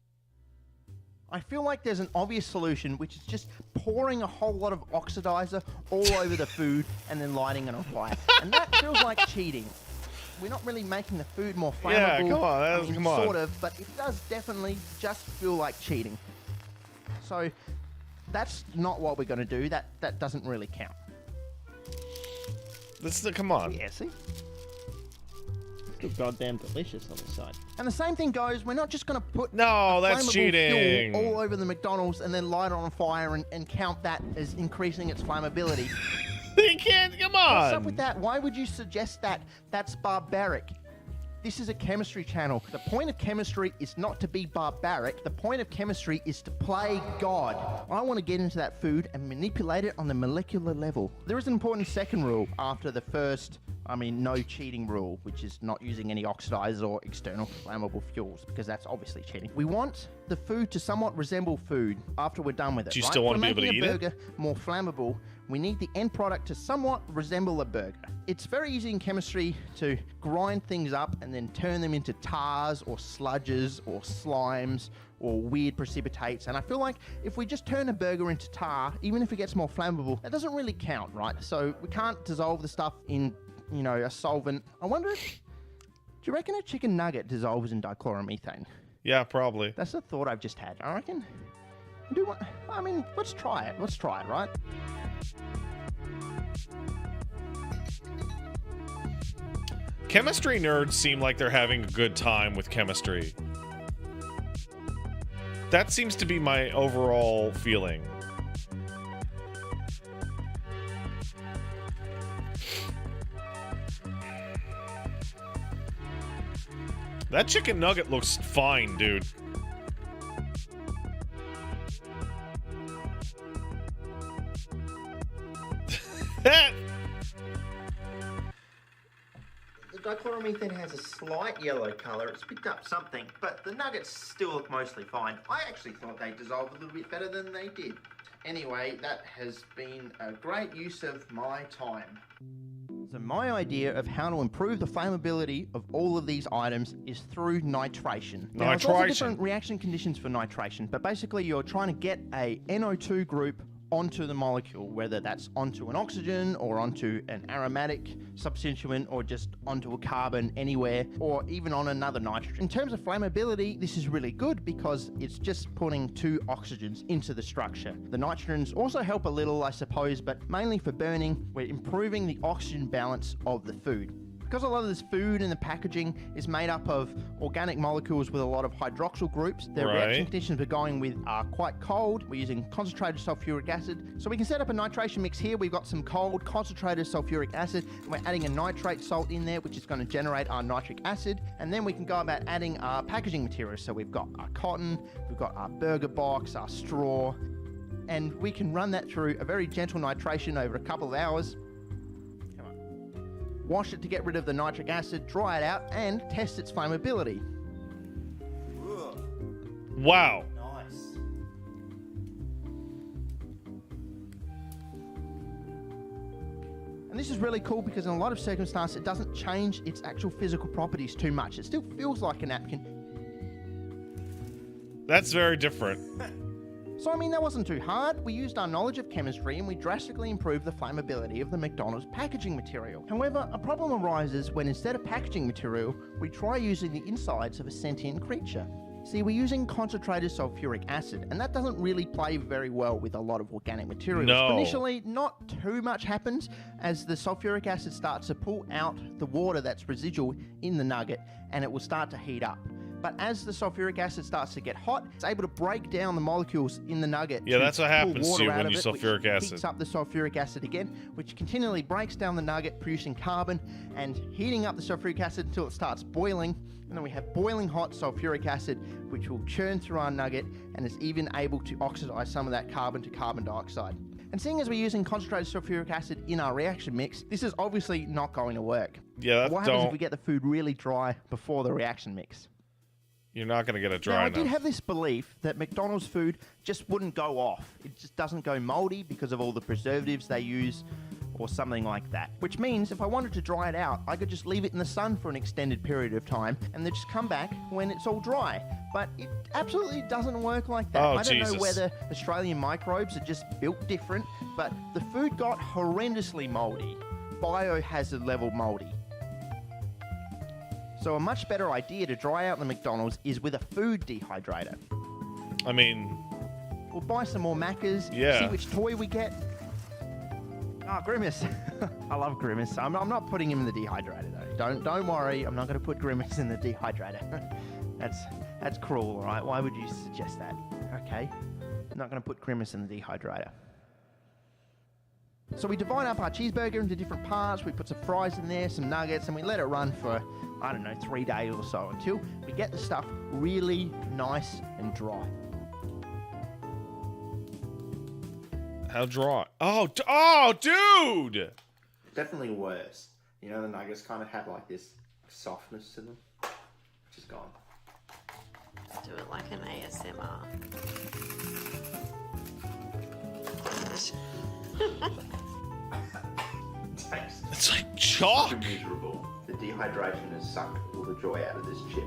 I feel like there's an obvious solution, which is just pouring a whole lot of oxidizer all over the food and then lighting it on fire. And that feels like cheating. We're not really making the food more flammable. Yeah, come on, come on. Sort of, but it does definitely just feel like cheating. So that's not what we're going to do. That doesn't really count. Come on. Yeah, see? Still goddamn delicious on this side. And the same thing goes, we're not just going to put that's flammable cheating. fuel all over the McDonald's and then light it on fire and count that as increasing its flammability. You can't, come on. What's up with that? Why would you suggest that? That's barbaric. This is a chemistry channel. The point of chemistry is not to be barbaric. The point of chemistry is to play God. I want to get into that food and manipulate it on the molecular level. There is an important second rule after the first, no cheating rule, which is not using any oxidizers or external flammable fuels, because that's obviously cheating. We want the food to somewhat resemble food after we're done with it. Do you still want to be able to eat it? Making a burger more flammable, we need the end product to somewhat resemble a burger. It's very easy in chemistry to grind things up and then turn them into tars or sludges or slimes or weird precipitates. And I feel like if we just turn a burger into tar, even if it gets more flammable, that doesn't really count, right? So we can't dissolve the stuff in, a solvent. I wonder do you reckon a chicken nugget dissolves in dichloromethane? Yeah, probably. That's the thought I've just had. I reckon. Let's try it. Let's try it, right? Chemistry nerds seem like they're having a good time with chemistry. That seems to be my overall feeling. That chicken nugget looks fine, dude. The dichloromethane has a slight yellow colour. It's picked up something, but the nuggets still look mostly fine. I actually thought they dissolved a little bit better than they did. Anyway, that has been a great use of my time. So my idea of how to improve the flammability of all of these items is through nitration. Now, there's lots of different reaction conditions for nitration, but basically you're trying to get a NO2 group onto the molecule, whether that's onto an oxygen or onto an aromatic substituent or just onto a carbon anywhere or even on another nitrogen. In terms of flammability, this is really good because it's just putting two oxygens into the structure. The nitrogens also help a little, I suppose, but mainly for burning, we're improving the oxygen balance of the food. Because a lot of this food and the packaging is made up of organic molecules with a lot of hydroxyl groups, the reaction conditions we're going with are quite cold. We're using concentrated sulfuric acid. So we can set up a nitration mix here. We've got some cold concentrated sulfuric acid, and we're adding a nitrate salt in there, which is going to generate our nitric acid. And then we can go about adding our packaging materials. So we've got our cotton, we've got our burger box, our straw, and we can run that through a very gentle nitration over a couple of hours. Wash it to get rid of the nitric acid, dry it out, and test its flammability. Wow. Nice. And this is really cool because in a lot of circumstances, it doesn't change its actual physical properties too much. It still feels like a napkin. That's very different. So, that wasn't too hard. We used our knowledge of chemistry and we drastically improved the flammability of the McDonald's packaging material. However, a problem arises when instead of packaging material, we try using the insides of a sentient creature. See, we're using concentrated sulfuric acid, and that doesn't really play very well with a lot of organic materials. No. Initially, not too much happens as the sulfuric acid starts to pull out the water that's residual in the nugget, and it will start to heat up. But as the sulfuric acid starts to get hot, it's able to break down the molecules in the nugget. Yeah, that's what happens pull to you water out when of you it, sulfuric which acid. Heats up the sulfuric acid again, which continually breaks down the nugget, producing carbon and heating up the sulfuric acid until it starts boiling. And then we have boiling hot sulfuric acid, which will churn through our nugget and is even able to oxidize some of that carbon to carbon dioxide. And seeing as we're using concentrated sulfuric acid in our reaction mix, this is obviously not going to work. Yeah, What happens if we get the food really dry before the reaction mix? You're not going to get it dry Now, I enough. did have this belief that McDonald's food just wouldn't go off. It just doesn't go moldy because of all the preservatives they use or something like that. Which means if I wanted to dry it out, I could just leave it in the sun for an extended period of time and then just come back when it's all dry. But it absolutely doesn't work like that. Oh, I don't know Jesus. whether Australian microbes are just built different, but the food got horrendously moldy. Biohazard level moldy. So a much better idea to dry out the McDonald's is with a food dehydrator. I mean... We'll buy some more Maccas, Yeah. see which toy we get. Ah, Grimace. I love Grimace. I'm not putting him in the dehydrator though. Don't worry, I'm not going to put Grimace in the dehydrator. That's cruel, all right? Why would you suggest that? Okay, I'm not going to put Grimace in the dehydrator. So we divide up our cheeseburger into different parts, we put some fries in there, some nuggets, and we let it run for, I don't know, 3 days or so until we get the stuff really nice and dry. How dry? Oh, dude! Definitely worse. You know, the nuggets kind of had like this softness to them, which is gone. Let's do it like an ASMR. It's like chalk. Miserable. The dehydration has sucked all the joy out of this chip.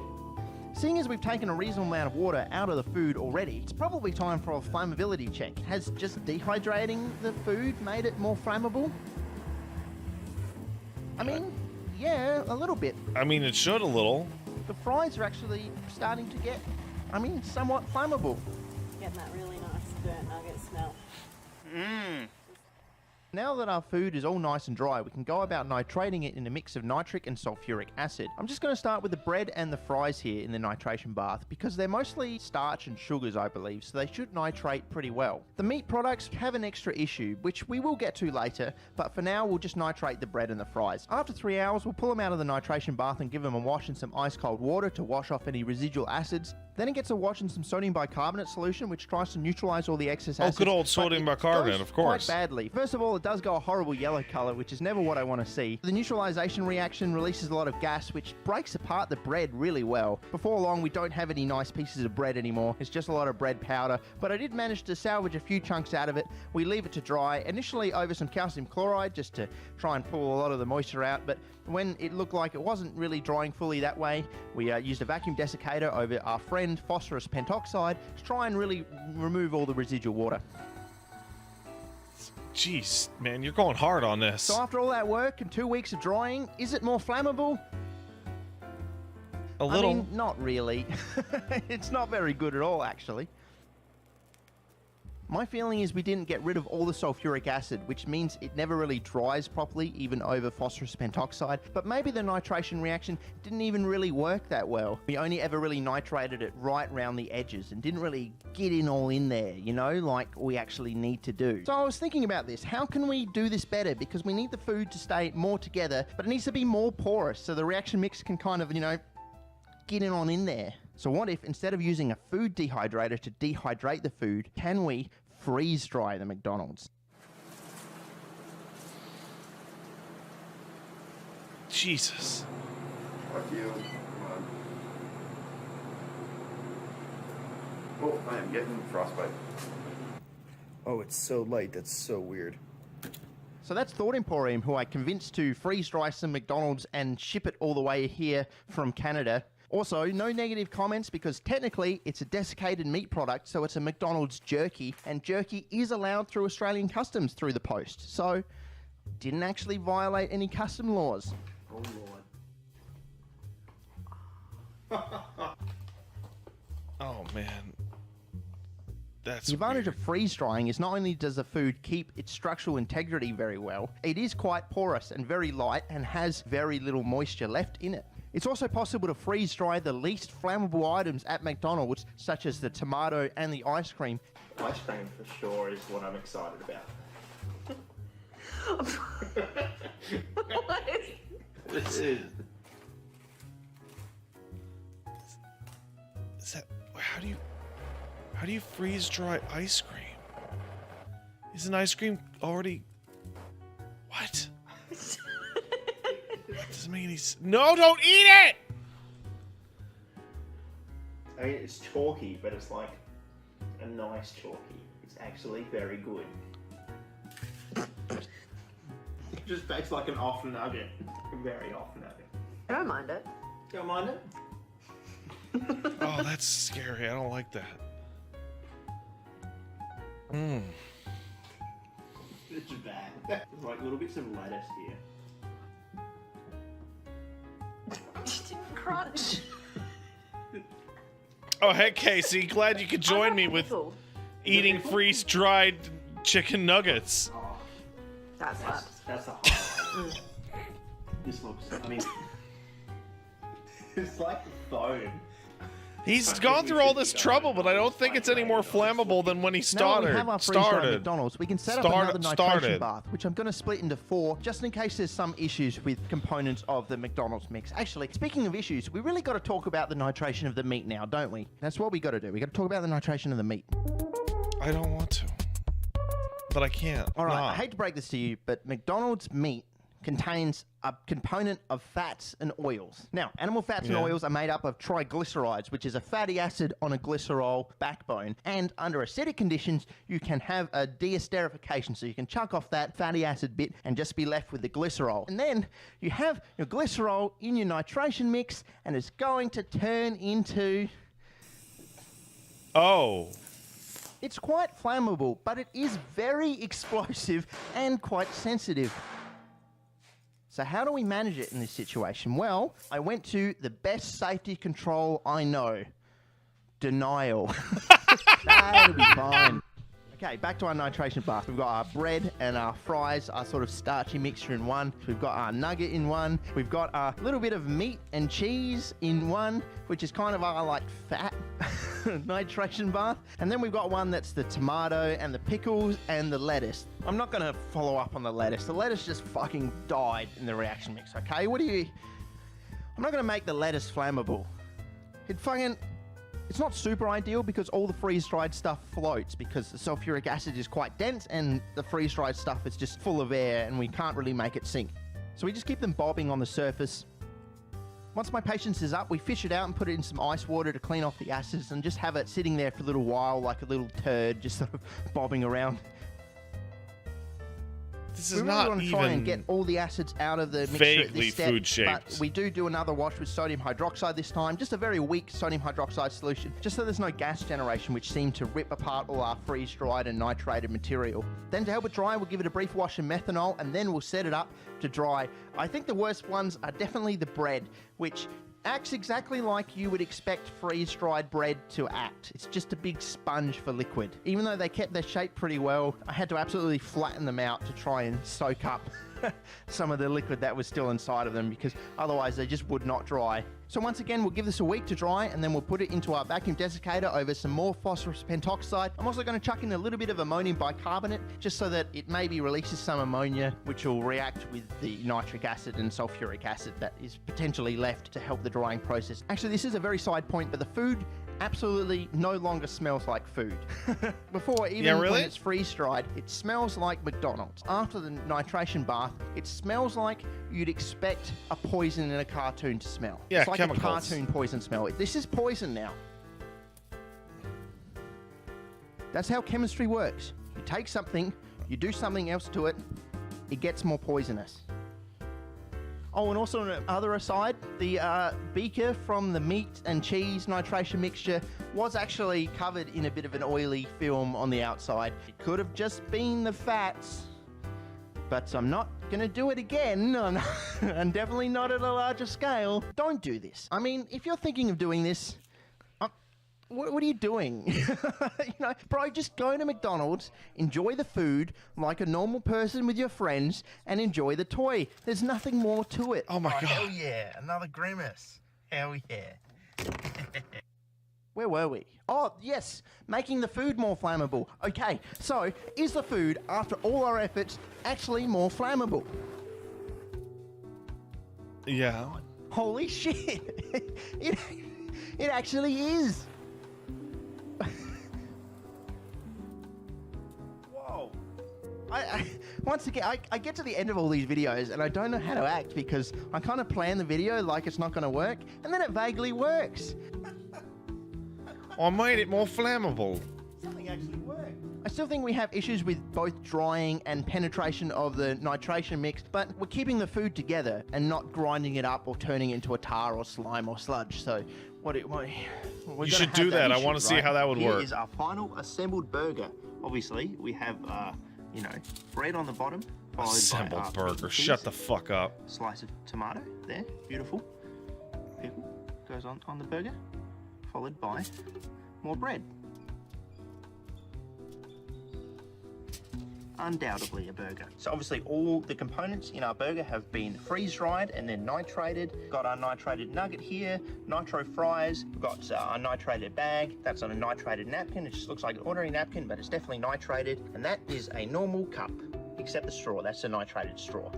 Seeing as we've taken a reasonable amount of water out of the food already, it's probably time for a flammability check. Has just dehydrating the food made it more flammable? I mean, yeah, a little bit. I mean, it should a little. The fries are actually starting to get, somewhat flammable. Getting that really nice burnt nugget smell. Mmm. Now that our food is all nice and dry, we can go about nitrating it in a mix of nitric and sulfuric acid. I'm just going to start with the bread and the fries here in the nitration bath because they're mostly starch and sugars, I believe, so they should nitrate pretty well. The meat products have an extra issue, which we will get to later, but for now we'll just nitrate the bread and the fries. After 3 hours, we'll pull them out of the nitration bath and give them a wash in some ice cold water to wash off any residual acids. Then it gets a wash in some sodium bicarbonate solution, which tries to neutralize all the excess acids. Good old but sodium it bicarbonate, goes of course. Quite badly. First of all, it does go a horrible yellow color, which is never what I want to see. The neutralization reaction releases a lot of gas, which breaks apart the bread really well. Before long, we don't have any nice pieces of bread anymore. It's just a lot of bread powder, but I did manage to salvage a few chunks out of it. We leave it to dry, initially over some calcium chloride, just to try and pull a lot of the moisture out, but when it looked like it wasn't really drying fully that way, we used a vacuum desiccator over our friend phosphorus pentoxide to try and really remove all the residual water. Jeez, man, you're going hard on this. So after all that work and 2 weeks of drying, is it more flammable? A little. I mean, not really. It's not very good at all, actually. My feeling is we didn't get rid of all the sulfuric acid, which means it never really dries properly, even over phosphorus pentoxide. But maybe the nitration reaction didn't even really work that well. We only ever really nitrated it right around the edges and didn't really get in all in there, you know, like we actually need to do. So I was thinking about this. How can we do this better? Because we need the food to stay more together, but it needs to be more porous so the reaction mix can kind of, you know, get in on in there. So what if, instead of using a food dehydrator to dehydrate the food, can we freeze dry the McDonald's? Jesus. Fuck you. Come on. Oh, I am getting frostbite. Oh, it's so light. That's so weird. So that's Thought Emporium, who I convinced to freeze dry some McDonald's and ship it all the way here from Canada. Also, no negative comments because technically it's a desiccated meat product, so it's a McDonald's jerky, and jerky is allowed through Australian customs through the post. So, didn't actually violate any custom laws. Oh, Lord. Oh, man. That's the advantage of freeze drying is not only does the food keep its structural integrity very well, it is quite porous and very light and has very little moisture left in it. It's also possible to freeze dry the least flammable items at McDonald's, such as the tomato and the ice cream. Ice cream for sure is what I'm excited about. This is. Is that how do you freeze dry ice cream? Isn't ice cream already? What? That doesn't make any sense. No, don't eat it! I mean, it's chalky, but it's like a nice chalky. It's actually very good. It just tastes like an off nugget. A very off nugget. I don't mind it. You don't mind it? Oh, that's scary. I don't like that. Mmm. It's bad. There's like little bits of lettuce here. Crunch. Oh, hey, Casey. Glad you could join me with eating freeze-dried chicken nuggets. Oh, That's a highlight. This looks, I mean, it's like foam. He's gone through all this trouble, but I don't think it's any more flammable than when he started. Now we have our freeze-dried McDonald's. We can set up another nitration bath, which I'm going to split into 4, just in case there's some issues with components of the McDonald's mix. Actually, speaking of issues, we really got to talk about the nitration of the meat now, don't we? That's what we got to do. We got to talk about the nitration of the meat. I don't want to, but I can't. All right, I hate to break this to you, but McDonald's meat contains a component of fats and oils. Now, animal fats and oils are made up of triglycerides, which is a fatty acid on a glycerol backbone. And under acidic conditions, you can have a deesterification, so you can chuck off that fatty acid bit and just be left with the glycerol. And then you have your glycerol in your nitration mix, and it's going to turn into... Oh. It's quite flammable, but it is very explosive and quite sensitive. So how do we manage it in this situation? Well, I went to the best safety control I know. Denial. That'll be fine. Okay, back to our nitration bath. We've got our bread and our fries, our sort of starchy mixture in one. We've got our nugget in one. We've got a little bit of meat and cheese in one, which is kind of our like fat nitration bath. And then we've got one that's the tomato and the pickles and the lettuce. I'm not going to follow up on the lettuce. The lettuce just fucking died in the reaction mix, okay? I'm not going to make the lettuce flammable. It's not super ideal because all the freeze-dried stuff floats because the sulfuric acid is quite dense and the freeze-dried stuff is just full of air and we can't really make it sink. So we just keep them bobbing on the surface. Once my patience is up, we fish it out and put it in some ice water to clean off the acids and just have it sitting there for a little while like a little turd just sort of bobbing around. This is we really not want to try and get all the acids out of the mixture at this step, food-shaped. but we do another wash with sodium hydroxide this time, just a very weak sodium hydroxide solution, just so there's no gas generation, which seemed to rip apart all our freeze-dried and nitrated material. Then to help it dry, we'll give it a brief wash in methanol, and then we'll set it up to dry. I think the worst ones are definitely the bread, which acts exactly like you would expect freeze-dried bread to act. It's just a big sponge for liquid. Even though they kept their shape pretty well, I had to absolutely flatten them out to try and soak up some of the liquid that was still inside of them because otherwise they just would not dry. So once again, we'll give this a week to dry and then we'll put it into our vacuum desiccator over some more phosphorus pentoxide. I'm also going to chuck in a little bit of ammonium bicarbonate just so that it maybe releases some ammonia which will react with the nitric acid and sulfuric acid that is potentially left to help the drying process. Actually, this is a very side point, but the food absolutely no longer smells like food. Before, even when it's freeze-dried, it smells like McDonald's. After the nitration bath, it smells like you'd expect a poison in a cartoon to smell. Yeah, it's like chemicals. a cartoon poison smell. This is poison now. That's how chemistry works. You take something, you do something else to it, it gets more poisonous. Oh, and also on the other side, the beaker from the meat and cheese nitration mixture was actually covered in a bit of an oily film on the outside. It could have just been the fats, but I'm not going to do it again, and definitely not at a larger scale. Don't do this. I mean, if you're thinking of doing this, What are you doing? You know, bro, just go to McDonald's, enjoy the food like a normal person with your friends, and enjoy the toy. There's nothing more to it. Oh my god. Hell yeah, another grimace. Hell yeah. Where were we? Oh, yes, making the food more flammable. Okay, so is the food, after all our efforts, actually more flammable? Yeah. Holy shit. It actually is. Whoa. Once again, I get to the end of all these videos and I don't know how to act because I kind of plan the video like it's not going to work, and then it vaguely works. I made it more flammable. Something actually worked. I still think we have issues with both drying and penetration of the nitration mix, but we're keeping the food together and not grinding it up or turning it into a tar or slime or sludge. So you should do that. I want to see how that would work. Here is our final assembled burger. Obviously, we have, you know, bread on the bottom. Assembled burger. Shut the fuck up. Slice of tomato there. Beautiful. Pickle goes on the burger. Followed by more bread. Undoubtedly a burger. So obviously all the components in our burger have been freeze-dried and then nitrated. Got our nitrated nugget here, nitro fries. We've got our nitrated bag. That's on a nitrated napkin. It just looks like an ordinary napkin, but it's definitely nitrated. And that is a normal cup, except the straw. That's a nitrated straw.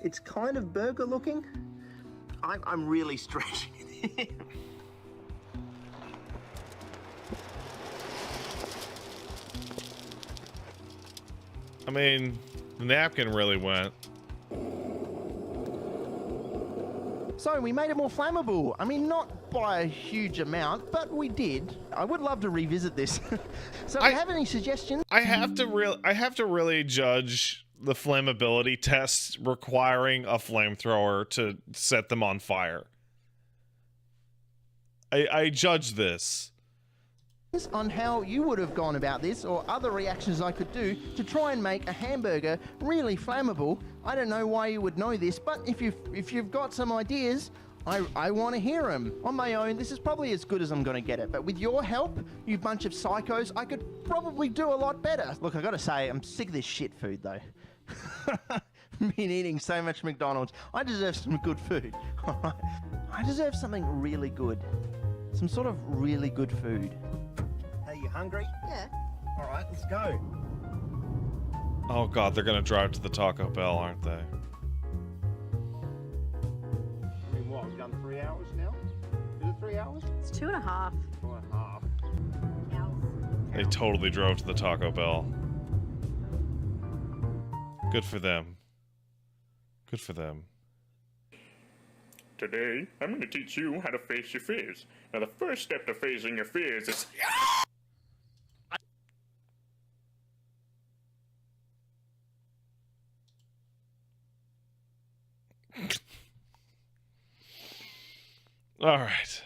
It's kind of burger looking. I'm really stretching it. I mean, the napkin really went. So we made it more flammable. I mean, not by a huge amount, but we did. I would love to revisit this. So if you have any suggestions? I have to really judge the flammability tests requiring a flamethrower to set them on fire. I judge this On how you would have gone about this, or other reactions I could do to try and make a hamburger really flammable. I don't know why you would know this, but if you've got some ideas, I want to hear them. On my own, this is probably as good as I'm going to get it, but with your help, you bunch of psychos, I could probably do a lot better. Look, I got to say, I'm sick of this shit food, though. Been eating so much McDonald's. I deserve some good food. I deserve something really good. Some sort of really good food. Are you hungry? Yeah. All right, let's go. Oh god, they're gonna drive to the Taco Bell, aren't they? I mean, what, we've done 3 hours now? Is it 3 hours? It's 2.5. 2.5. They totally drove to the Taco Bell. Good for them. Good for them. Today, I'm going to teach you how to face your fears. Now, the first step to facing your fears is... All right.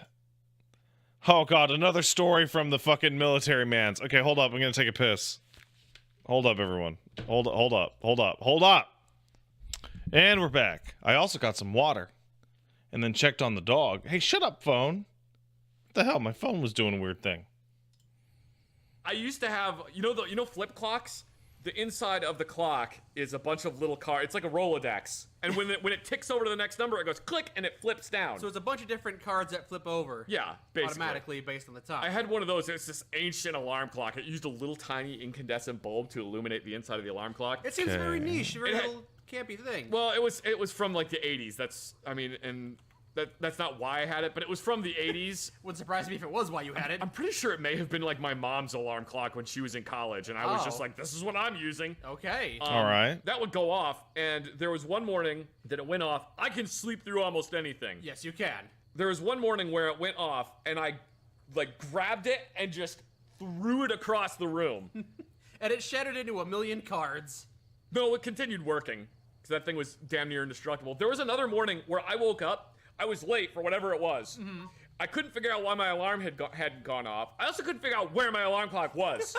Oh god, another story from the fucking military mans. Okay, hold up. I'm gonna take a piss. Hold up, everyone. Hold up. And we're back. I also got some water. And then checked on the dog. Hey, shut up, phone. What the hell? My phone was doing a weird thing. I used to have, you know flip clocks? The inside of the clock is a bunch of little cards. It's like a Rolodex. And when it ticks over to the next number, it goes click and it flips down. So it's a bunch of different cards that flip over. Yeah, basically. Automatically based on the time. I had one of those. It's this ancient alarm clock. It used a little tiny incandescent bulb to illuminate the inside of the alarm clock. It seems very niche, very little campy thing. Well, it was from like the 80s. That's not why I had it, but it was from the 80s. Wouldn't surprise me if it was why you had it. I'm pretty sure it may have been like my mom's alarm clock when she was in college, and I was just like, this is what I'm using. Okay. All right. That would go off, and there was one morning that it went off. I can sleep through almost anything. Yes, you can. There was one morning where it went off, and I like grabbed it and just threw it across the room. And it shattered into 1,000,000 cards. No, it continued working, because that thing was damn near indestructible. There was another morning where I woke up. I was late for whatever it was. Mm-hmm. I couldn't figure out why my alarm had gone off. I also couldn't figure out where my alarm clock was.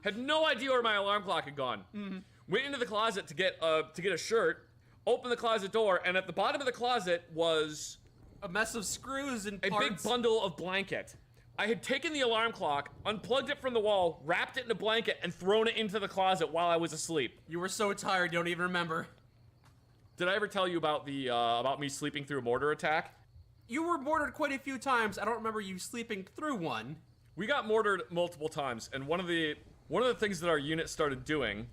Had no idea where my alarm clock had gone. Mm-hmm. Went into the closet to get a shirt. Opened the closet door, and at the bottom of the closet was a mess of screws and parts. A big bundle of blanket. I had taken the alarm clock, unplugged it from the wall, wrapped it in a blanket, and thrown it into the closet while I was asleep. You were so tired, you don't even remember. Did I ever tell you about the about me sleeping through a mortar attack? You were mortared quite a few times. I don't remember you sleeping through one. We got mortared multiple times, and one of the things that our unit started doing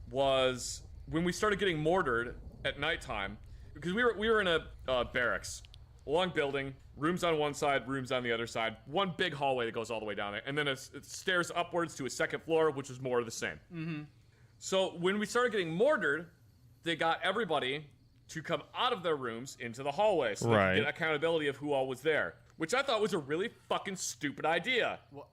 was when we started getting mortared at nighttime, because we were in a barracks, a long building, rooms on one side, rooms on the other side, one big hallway that goes all the way down there, and then it stairs upwards to a second floor, which was more of the same. Mm-hmm. So when we started getting mortared, they got everybody to come out of their rooms into the hallway so they could get accountability of who all was there, which I thought was a really fucking stupid idea. Well,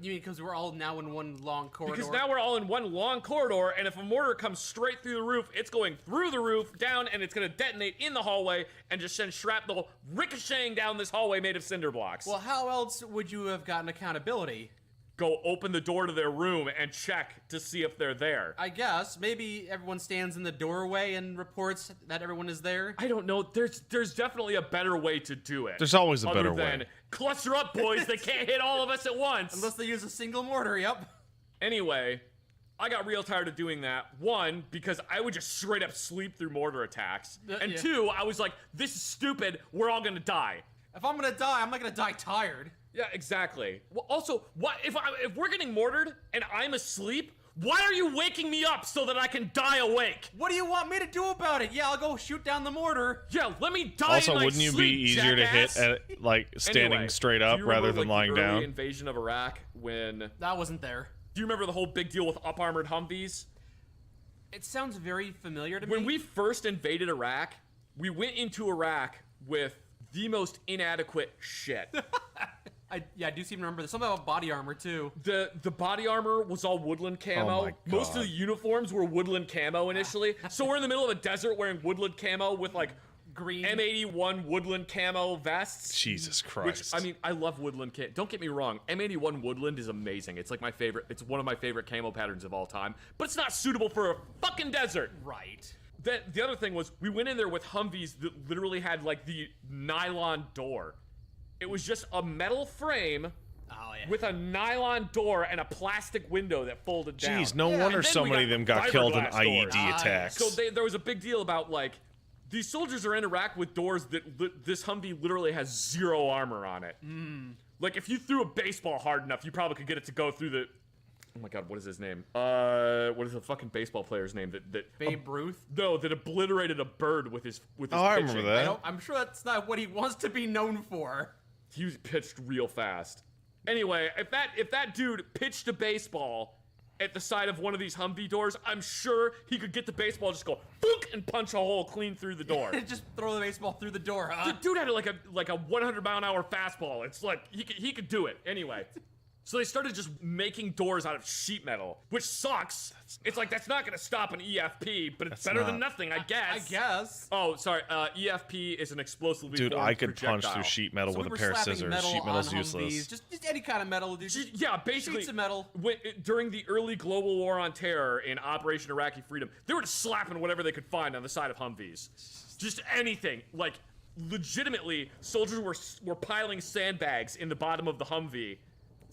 you mean because we're all now in one long corridor? Because now we're all in one long corridor, and if a mortar comes straight through the roof, it's going through the roof, down, and it's going to detonate in the hallway and just send shrapnel ricocheting down this hallway made of cinder blocks. Well, how else would you have gotten accountability? Go open the door to their room and check to see if they're there. I guess. Maybe everyone stands in the doorway and reports that everyone is there. I don't know. There's definitely a better way to do it. There's always a better other than way. Cluster up, boys. They can't hit all of us at once. Unless they use a single mortar, yep. Anyway, I got real tired of doing that. One, because I would just straight up sleep through mortar attacks. And yeah. Two, I was like, this is stupid. We're all gonna die. If I'm gonna die, I'm not gonna die tired. Yeah, exactly. Well, also, what if we're getting mortared and I'm asleep? Why are you waking me up so that I can die awake? What do you want me to do about it? Yeah, I'll go shoot down the mortar. Yeah, let me die. Also, in my wouldn't you sleep, be easier jackass? to hit at like standing Anyway, straight do up you rather remember, than like, lying the early down? Invasion of Iraq when that wasn't there. Do you remember the whole big deal with up armored Humvees? It sounds very familiar to me. When we first invaded Iraq, we went into Iraq with the most inadequate shit. I do seem to remember. There's something about body armor too. The body armor was all woodland camo. Oh my God. Most of the uniforms were woodland camo initially. So we're in the middle of a desert wearing woodland camo with like green M81 woodland camo vests. Jesus Christ. Which, I mean, I love woodland camo. Don't get me wrong. M81 woodland is amazing. It's like my favorite. It's one of my favorite camo patterns of all time. But it's not suitable for a fucking desert. Right. The other thing was we went in there with Humvees that literally had like the nylon door. It was just a metal frame with a nylon door and a plastic window that folded down. Jeez, no wonder so many of them got killed in fiberglass IED doors. attacks. So there was a big deal about like, these soldiers are in Iraq with doors that this Humvee literally has zero armor on it. Like if you threw a baseball hard enough, you probably could get it to go through the... Oh my God, what is his name? What is the fucking baseball player's name that Babe Ruth? No, that obliterated a bird with his I pitching. remember that. I'm sure that's not what he wants to be known for. He was pitched real fast. Anyway, if that dude pitched a baseball at the side of one of these Humvee doors, I'm sure he could get the baseball, just go book and punch a hole clean through the door. Just throw the baseball through the door, huh? The dude had like a 100-mile-an-hour fastball. It's like he could do it. Anyway. So they started just making doors out of sheet metal, which sucks. It's like, that's not going to stop an EFP, but it's better than nothing, I guess. I guess. Oh, sorry. EFP is an explosively Dude, formed I could punch projectile. through sheet metal So with we a were pair of slapping scissors. metal Sheet metal's on useless. Humvees. Just any kind of metal, dude. Yeah, basically. Sheets of metal. During the early global war on terror in Operation Iraqi Freedom, they were just slapping whatever they could find on the side of Humvees. Just anything. Like, legitimately, soldiers were piling sandbags in the bottom of the Humvee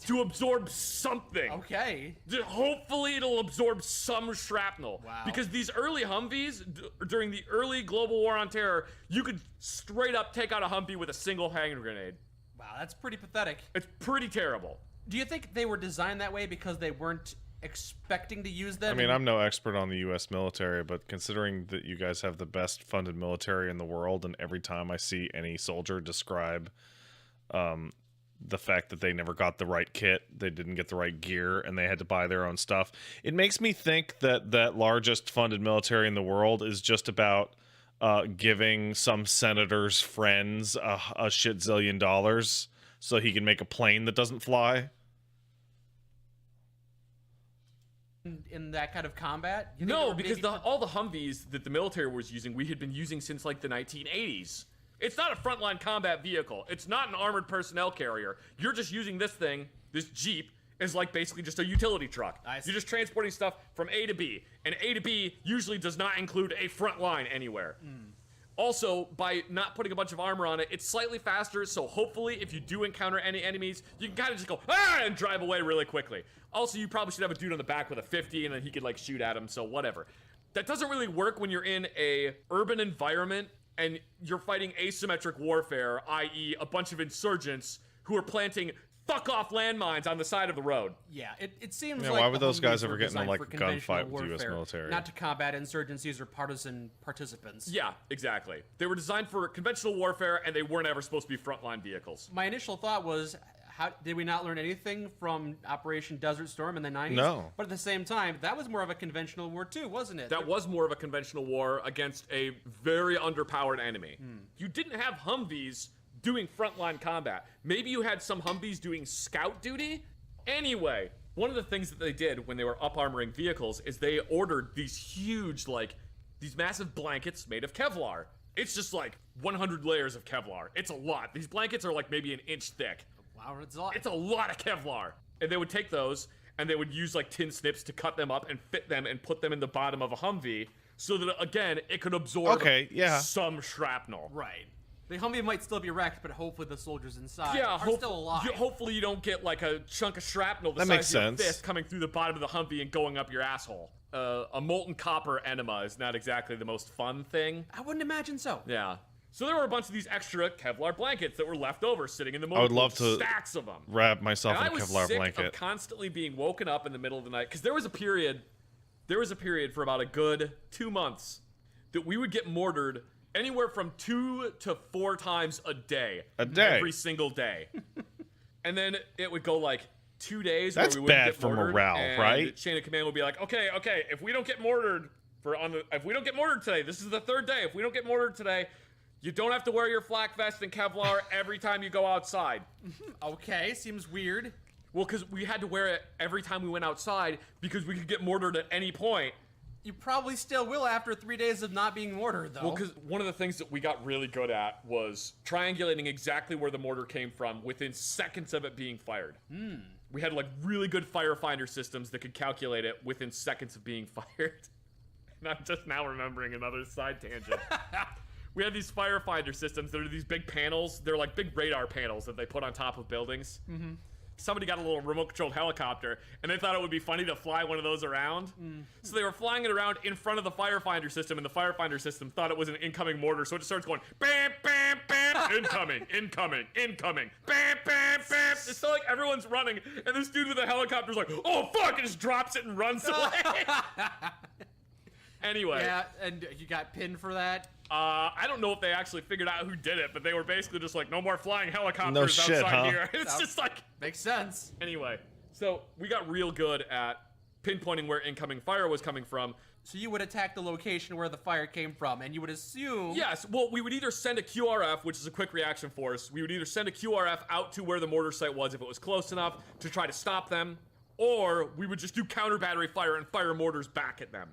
to absorb something. Okay. Hopefully it'll absorb some shrapnel. Wow. Because these early Humvees, during the early global war on terror, you could straight up take out a Humvee with a single hand grenade. Wow, that's pretty pathetic. It's pretty terrible. Do you think they were designed that way because they weren't expecting to use them? I mean, I'm no expert on the U.S. military, but considering that you guys have the best funded military in the world, and every time I see any soldier describe the fact that they never got the right kit, they didn't get the right gear, and they had to buy their own stuff, it makes me think that that largest funded military in the world is just about giving some senator's friends a shit zillion dollars so he can make a plane that doesn't fly. In that kind of combat? You think they No, were because maybe- all the Humvees that the military was using, we had been using since like the 1980s. It's not a frontline combat vehicle. It's not an armored personnel carrier. You're just using this thing, this Jeep, as like basically just a utility truck. You're just transporting stuff from A to B. And A to B usually does not include a front line anywhere. Also, by not putting a bunch of armor on it, it's slightly faster, so hopefully if you do encounter any enemies, you can kind of just go, ah, and drive away really quickly. Also, you probably should have a dude on the back with a 50, and then he could, like, shoot at him, so whatever. That doesn't really work when you're in a urban environment and you're fighting asymmetric warfare, i.e. a bunch of insurgents who are planting fuck-off landmines on the side of the road. Yeah, it seems Yeah, like why would the those guys Humvees ever were get into, designed like, for a conventional gunfight with the US warfare, military? Not to combat insurgencies or partisan participants. Yeah, exactly. They were designed for conventional warfare, and they weren't ever supposed to be frontline vehicles. My initial thought was, how did we not learn anything from Operation Desert Storm in the 90s? No. But at the same time, that was more of a conventional war too, wasn't it? That was more of a conventional war against a very underpowered enemy. You didn't have Humvees doing frontline combat. Maybe you had some Humvees doing scout duty? Anyway, one of the things that they did when they were up-armoring vehicles is they ordered these huge, like, these massive blankets made of Kevlar. It's just like 100 layers of Kevlar. It's a lot. These blankets are like maybe an inch thick. Wow, it's a lot. It's a lot of Kevlar. And they would take those and they would use like tin snips to cut them up and fit them and put them in the bottom of a Humvee so that, again, it could absorb some shrapnel. Right. The Humvee might still be wrecked, but hopefully the soldiers inside are still alive. Hopefully you don't get like a chunk of shrapnel the size of your fist coming through the bottom of the Humvee and going up your asshole. A molten copper enema is not exactly the most fun thing. I wouldn't imagine so. Yeah. So there were a bunch of these extra Kevlar blankets that were left over sitting in the motor. I would love to stacks of them. wrap myself And in a I was Kevlar sick blanket. of constantly being woken up in the middle of the night because there was a period for about a good 2 months that we would get mortared anywhere from 2 to 4 times a day. Every single day. And then it would go like 2 days That's where we wouldn't bad get for mortared, morale, and right? Chain of command would be like, okay, if we don't get mortared today, this is the 3rd day. If we don't get mortared today, you don't have to wear your flak vest and Kevlar every time you go outside. Okay, seems weird. Well, because we had to wear it every time we went outside because we could get mortared at any point. You probably still will after 3 days of not being mortared, though. Well, because one of the things that we got really good at was triangulating exactly where the mortar came from within seconds of it being fired. We had like really good firefinder systems that could calculate it within seconds of being fired. And I'm just now remembering another side tangent. We had these firefinder systems that are these big panels. They're like big radar panels that they put on top of buildings. Somebody got a little remote-controlled helicopter, and they thought it would be funny to fly one of those around. So they were flying it around in front of the firefinder system, and the firefinder system thought it was an incoming mortar, so it just starts going, bam, bam, bam, incoming, incoming, incoming, bam, bam, bam. It's so like everyone's running, and this dude with the helicopter's like, oh, fuck, and just drops it and runs away. Anyway. Yeah, and you got pinned for that? I don't know if they actually figured out who did it, but they were basically just like, no more flying helicopters No shit, outside huh? here. It's just like... Makes sense. Anyway, so we got real good at pinpointing where incoming fire was coming from. So you would attack the location where the fire came from, and you would assume... Yes, well, we would either send a QRF, which is a quick reaction force. We would either send a QRF out to where the mortar site was if it was close enough to try to stop them, or we would just do counter battery fire and fire mortars back at them.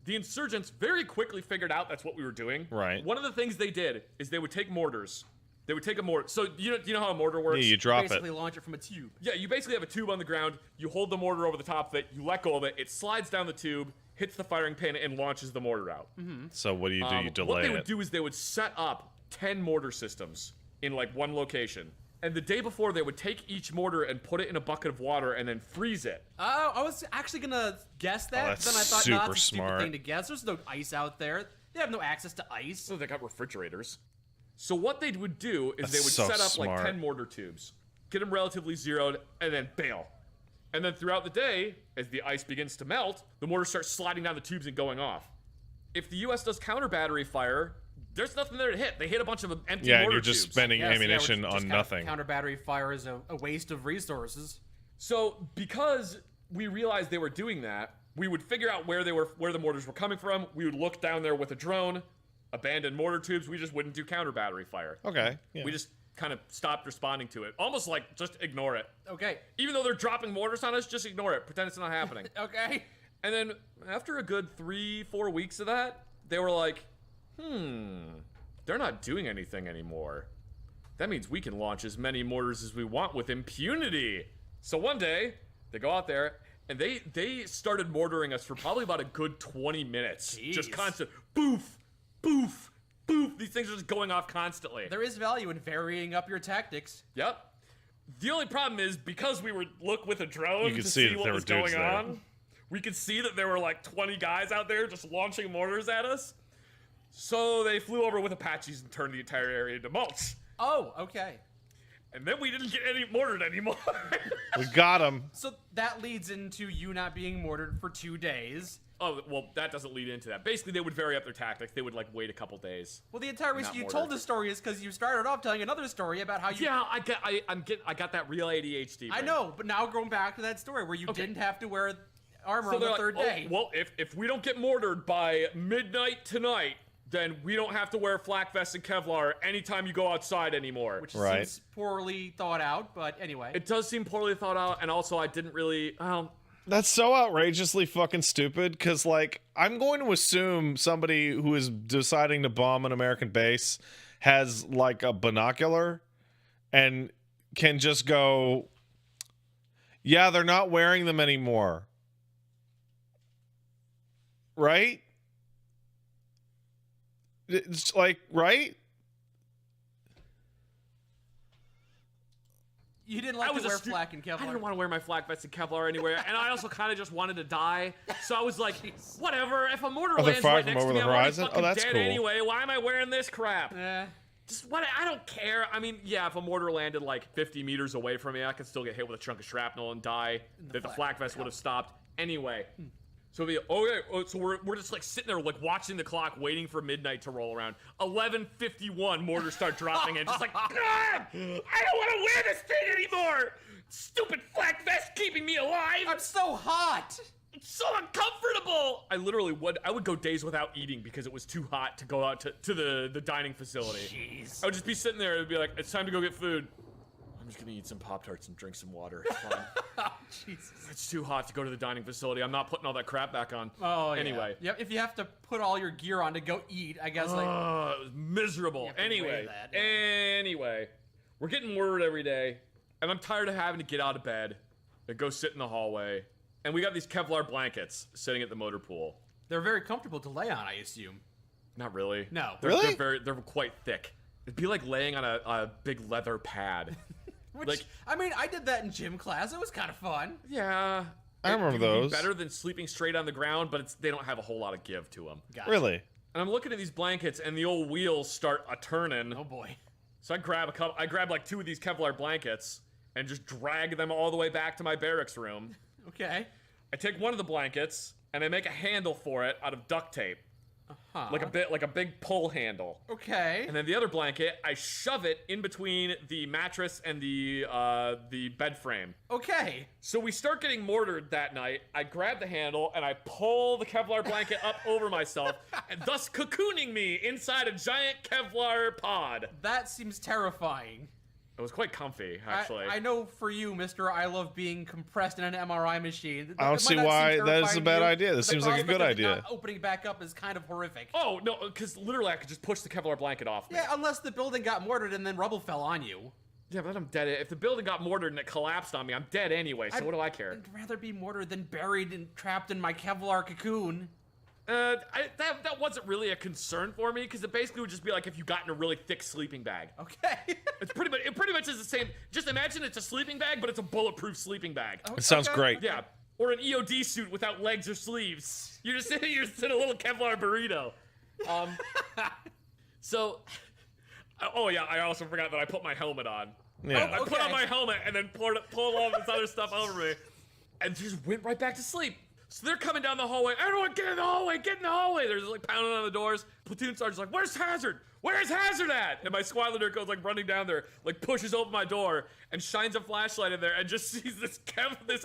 The insurgents very quickly figured out that's what we were doing. Right. One of the things they did is they would take mortars. They would take a mortar. So you know how a mortar works? Yeah, you drop basically it. launch it from a tube. Yeah, you basically have a tube on the ground. You hold the mortar over the top of it. You let go of it. It slides down the tube, hits the firing pin, and launches the mortar out. So what do? You delay What they it. would do is they would set up 10 mortar systems in like one location. And the day before, they would take each mortar and put it in a bucket of water and then freeze it. Oh, I was actually gonna guess that. Oh, that's then I thought, no, super that's a stupid smart. thing to guess. There's no ice out there. They have no access to ice. So they got refrigerators. So what they would do is That's they would so set up like smart. 10 mortar tubes, get them relatively zeroed, and then bail. And then throughout the day, as the ice begins to melt, the mortars start sliding down the tubes and going off. If the U.S. does counter battery fire, there's nothing there to hit. They hit a bunch of empty Yeah, and mortar you're just tubes. spending Yes, ammunition yeah, on nothing. Counter battery fire is a waste of resources. So because we realized they were doing that, we would figure out where the mortars were coming from. We would look down there with a drone, abandon mortar tubes. We just wouldn't do counter battery fire. Okay. Yeah. We just kind of stopped responding to it. Almost like just ignore it. Okay. Even though they're dropping mortars on us, just ignore it. Pretend it's not happening. Okay. And then after a good 3-4 weeks of that, they were like, they're not doing anything anymore. That means we can launch as many mortars as we want with impunity. So one day, they go out there, and they started mortaring us for probably about a good 20 minutes. Jeez. Just constant boof, boof, boof, these things are just going off constantly. There is value in varying up your tactics. Yep. The only problem is because we were look with a drone You could to see see that what there was were dudes going there. on. We could see that there were like 20 guys out there just launching mortars at us. So they flew over with Apaches and turned the entire area into mulch. Oh, okay. And then we didn't get any mortared anymore. We got him. So that leads into you not being mortared for 2 days. Oh, well, that doesn't lead into that. Basically, they would vary up their tactics. They would, like, wait a couple days. Well, the entire reason Not you mortared. told this story is because you started off telling another story about how you... Yeah, I got that real ADHD. I brain. know, but now going back to that story where you didn't have to wear armor on they're the like, third "Oh, day. well, if we don't get mortared by midnight tonight, then we don't have to wear flak vests and Kevlar anytime you go outside anymore. Which seems poorly thought out, but anyway. It does seem poorly thought out, and also I didn't really... That's so outrageously fucking stupid, because, like, I'm going to assume somebody who is deciding to bomb an American base has, like, a binocular and can just go, yeah, they're not wearing them anymore. Right? It's like, right? You didn't like to wear flak and Kevlar. I didn't want to wear my flak vest and Kevlar anywhere, and I also kind of just wanted to die. So I was like, whatever. If a mortar Oh, they're lands firing right from next to over me, the I'm already horizon? fucking Oh, that's dead cool. anyway. Why am I wearing this crap? Eh. Just what? I don't care. I mean, yeah, if a mortar landed like 50 meters away from me, I could still get hit with a chunk of shrapnel and die. That the flak vest would have stopped anyway. So so we're just like sitting there like watching the clock, waiting for midnight to roll around. 11:51, mortars start dropping in. Just like, God, I don't want to wear this thing anymore. Stupid flak vest keeping me alive. I'm so hot. It's so uncomfortable. I literally would go days without eating because it was too hot to go out to the dining facility. Jeez. I would just be sitting there and be like, it's time to go get food. I'm just gonna eat some Pop-Tarts and drink some water. It's fine. Oh, Jesus. It's too hot to go to the dining facility. I'm not putting all that crap back on. Oh, yeah. Anyway. Yep, if you have to put all your gear on to go eat, I guess, like... Oh, it was miserable. You have to Anyway. weigh that, Anyway. We're getting word every day, and I'm tired of having to get out of bed and go sit in the hallway. And we got these Kevlar blankets sitting at the motor pool. They're very comfortable to lay on, I assume. Not really. No. They're quite thick. It'd be like laying on a big leather pad. Which, I mean, I did that in gym class. It was kind of fun. Yeah. I remember It would be those. better than sleeping straight on the ground, but they don't have a whole lot of give to them. Gotcha. Really? And I'm looking at these blankets, and the old wheels start a-turning. Oh, boy. So I grab like 2 of these Kevlar blankets and just drag them all the way back to my barracks room. Okay. I take one of the blankets, and I make a handle for it out of duct tape. Uh-huh. Like a big pull handle. Okay. And then the other blanket, I shove it in between the mattress and the bed frame. Okay. So we start getting mortared that night. I grab the handle and I pull the Kevlar blanket up over myself, and thus cocooning me inside a giant Kevlar pod. That seems terrifying. It was quite comfy, actually. I know for you, Mr. I love being compressed in an MRI machine. I don't see why that is a bad idea. This seems like a good idea. Opening back up is kind of horrific. Oh, no, because literally I could just push the Kevlar blanket off me. Yeah, unless the building got mortared and then rubble fell on you. Yeah, but I'm dead. If the building got mortared and it collapsed on me, I'm dead anyway, so what do I care? I'd rather be mortared than buried and trapped in my Kevlar cocoon. That wasn't really a concern for me, because it basically would just be like if you got in a really thick sleeping bag. Okay. It pretty much is the same. Just imagine it's a sleeping bag, but it's a bulletproof sleeping bag. It sounds great. Yeah. Or an EOD suit without legs or sleeves. You're just in a little Kevlar burrito. So, oh yeah, I also forgot that I put my helmet on. Yeah. I put on my helmet and then pulled all this other stuff over me, and just went right back to sleep. So they're coming down the hallway. Everyone, get in the hallway! Get in the hallway! They're just like pounding on the doors. Platoon sergeant's like, "Where's Hazard? Where's Hazard at?" And my squadroner goes like running down there, like pushes open my door and shines a flashlight in there, and just sees this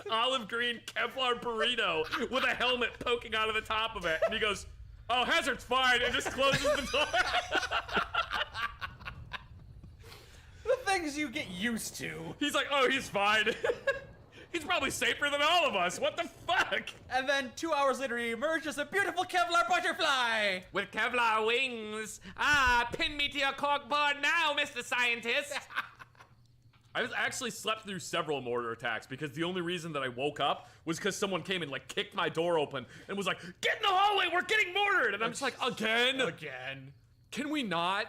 olive green Kevlar burrito with a helmet poking out of the top of it. And he goes, "Oh, Hazard's fine," and just closes the door. The things you get used to. He's like, "Oh, he's fine." He's probably safer than all of us. What the fuck? And then 2 hours later, he emerged as a beautiful Kevlar butterfly. With Kevlar wings. Pin me to your corkboard now, Mr. Scientist. I actually slept through several mortar attacks because the only reason that I woke up was because someone came and like kicked my door open and was like, "Get in the hallway, we're getting mortared!" And I'm just like, again? Again. Can we not?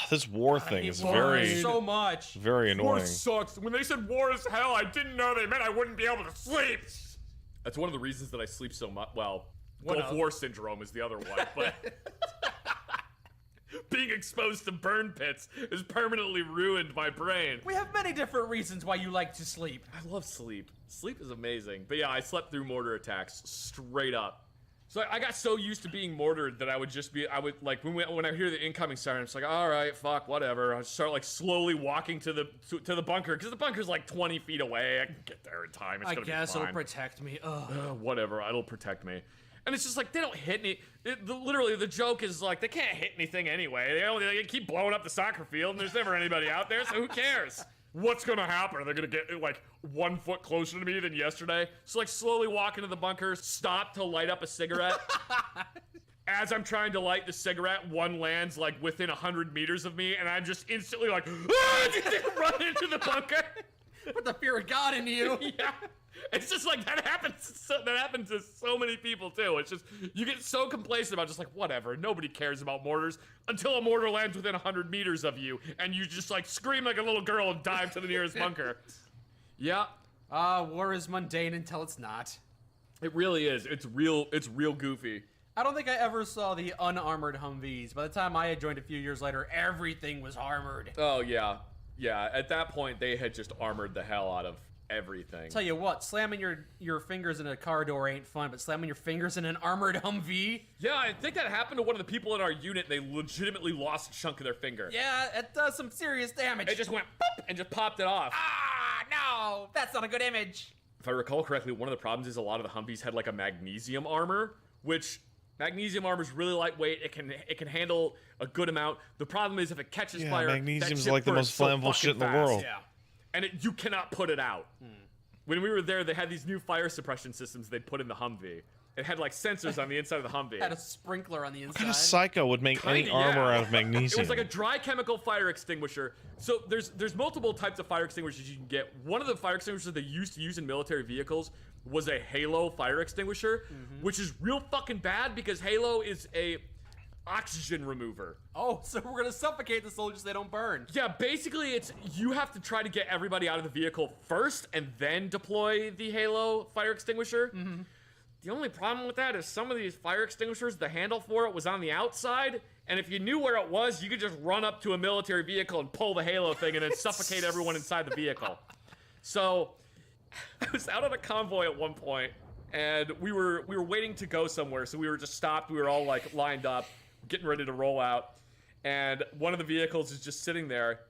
This war thing is very so much. very War annoying. sucks. When they said war is hell, I didn't know they meant I wouldn't be able to sleep. That's one of the reasons that I sleep so much. Well, Gulf War syndrome is the other one, but being exposed to burn pits has permanently ruined my brain. We have many different reasons why you like to sleep. I love sleep. Sleep is amazing. But yeah, I slept through mortar attacks straight up. So I got so used to being mortared that I would like when I hear the incoming siren, it's like, all right, fuck, whatever. I start like slowly walking to the bunker because the bunker's like 20 feet away. I can get there in time. It's I gonna guess be fine. it'll protect me. Ugh. Whatever, it'll protect me. And it's just like they don't hit any. Literally, the joke is like they can't hit anything anyway. They keep blowing up the soccer field, and there's never anybody out there, so who cares? What's gonna happen? Are they gonna get like 1 foot closer to me than yesterday? So like slowly walk into the bunker, stop to light up a cigarette. As I'm trying to light the cigarette, one lands like within 100 meters of me, and I'm just instantly like, run into the bunker. Put the fear of God into you. Yeah. It's just like that happens. That happens to so many people too. It's just you get so complacent about just like whatever. Nobody cares about mortars until a mortar lands within 100 meters of you, and you just like scream like a little girl and dive to the nearest bunker. Yeah. War is mundane until it's not. It really is. It's real goofy. I don't think I ever saw the unarmored Humvees. By the time I had joined a few years later, everything was armored. Oh yeah, yeah. At that point, they had just armored the hell out of everything. Tell you what, slamming your fingers in a car door ain't fun, but slamming your fingers in an armored Humvee? Yeah, I think that happened to one of the people in our unit. They legitimately lost a chunk of their finger. Yeah, it does some serious damage. It just went boop and just popped it off. Ah, no, that's not a good image. If I recall correctly, one of the problems is a lot of the Humvees had like a magnesium armor, which magnesium armor is really lightweight. It can handle a good amount. The problem is if it catches fire, magnesium's that shit like the burns most flammable so shit in the fucking fast. world. Yeah. And you cannot put it out. When we were there, they had these new fire suppression systems they'd put in the Humvee. It had like sensors on the inside of the Humvee. Had a sprinkler on the inside. What kind of psycho would make any armor out of magnesium? It was like a dry chemical fire extinguisher. So there's multiple types of fire extinguishers you can get. One of the fire extinguishers they used to use in military vehicles was a Halo fire extinguisher, which is real fucking bad because Halo is a oxygen remover. Oh, so we're gonna suffocate the soldiers so they don't burn. Yeah, basically it's you have to try to get everybody out of the vehicle first and then deploy the Halo fire extinguisher. The only problem with that is some of these fire extinguishers, the handle for it was on the outside, and if you knew where it was, you could just run up to a military vehicle and pull the Halo thing and then suffocate everyone inside the vehicle. So I was out on a convoy at one point, and we were waiting to go somewhere, so we were just stopped. We were all like lined up, getting ready to roll out, and one of the vehicles is just sitting there,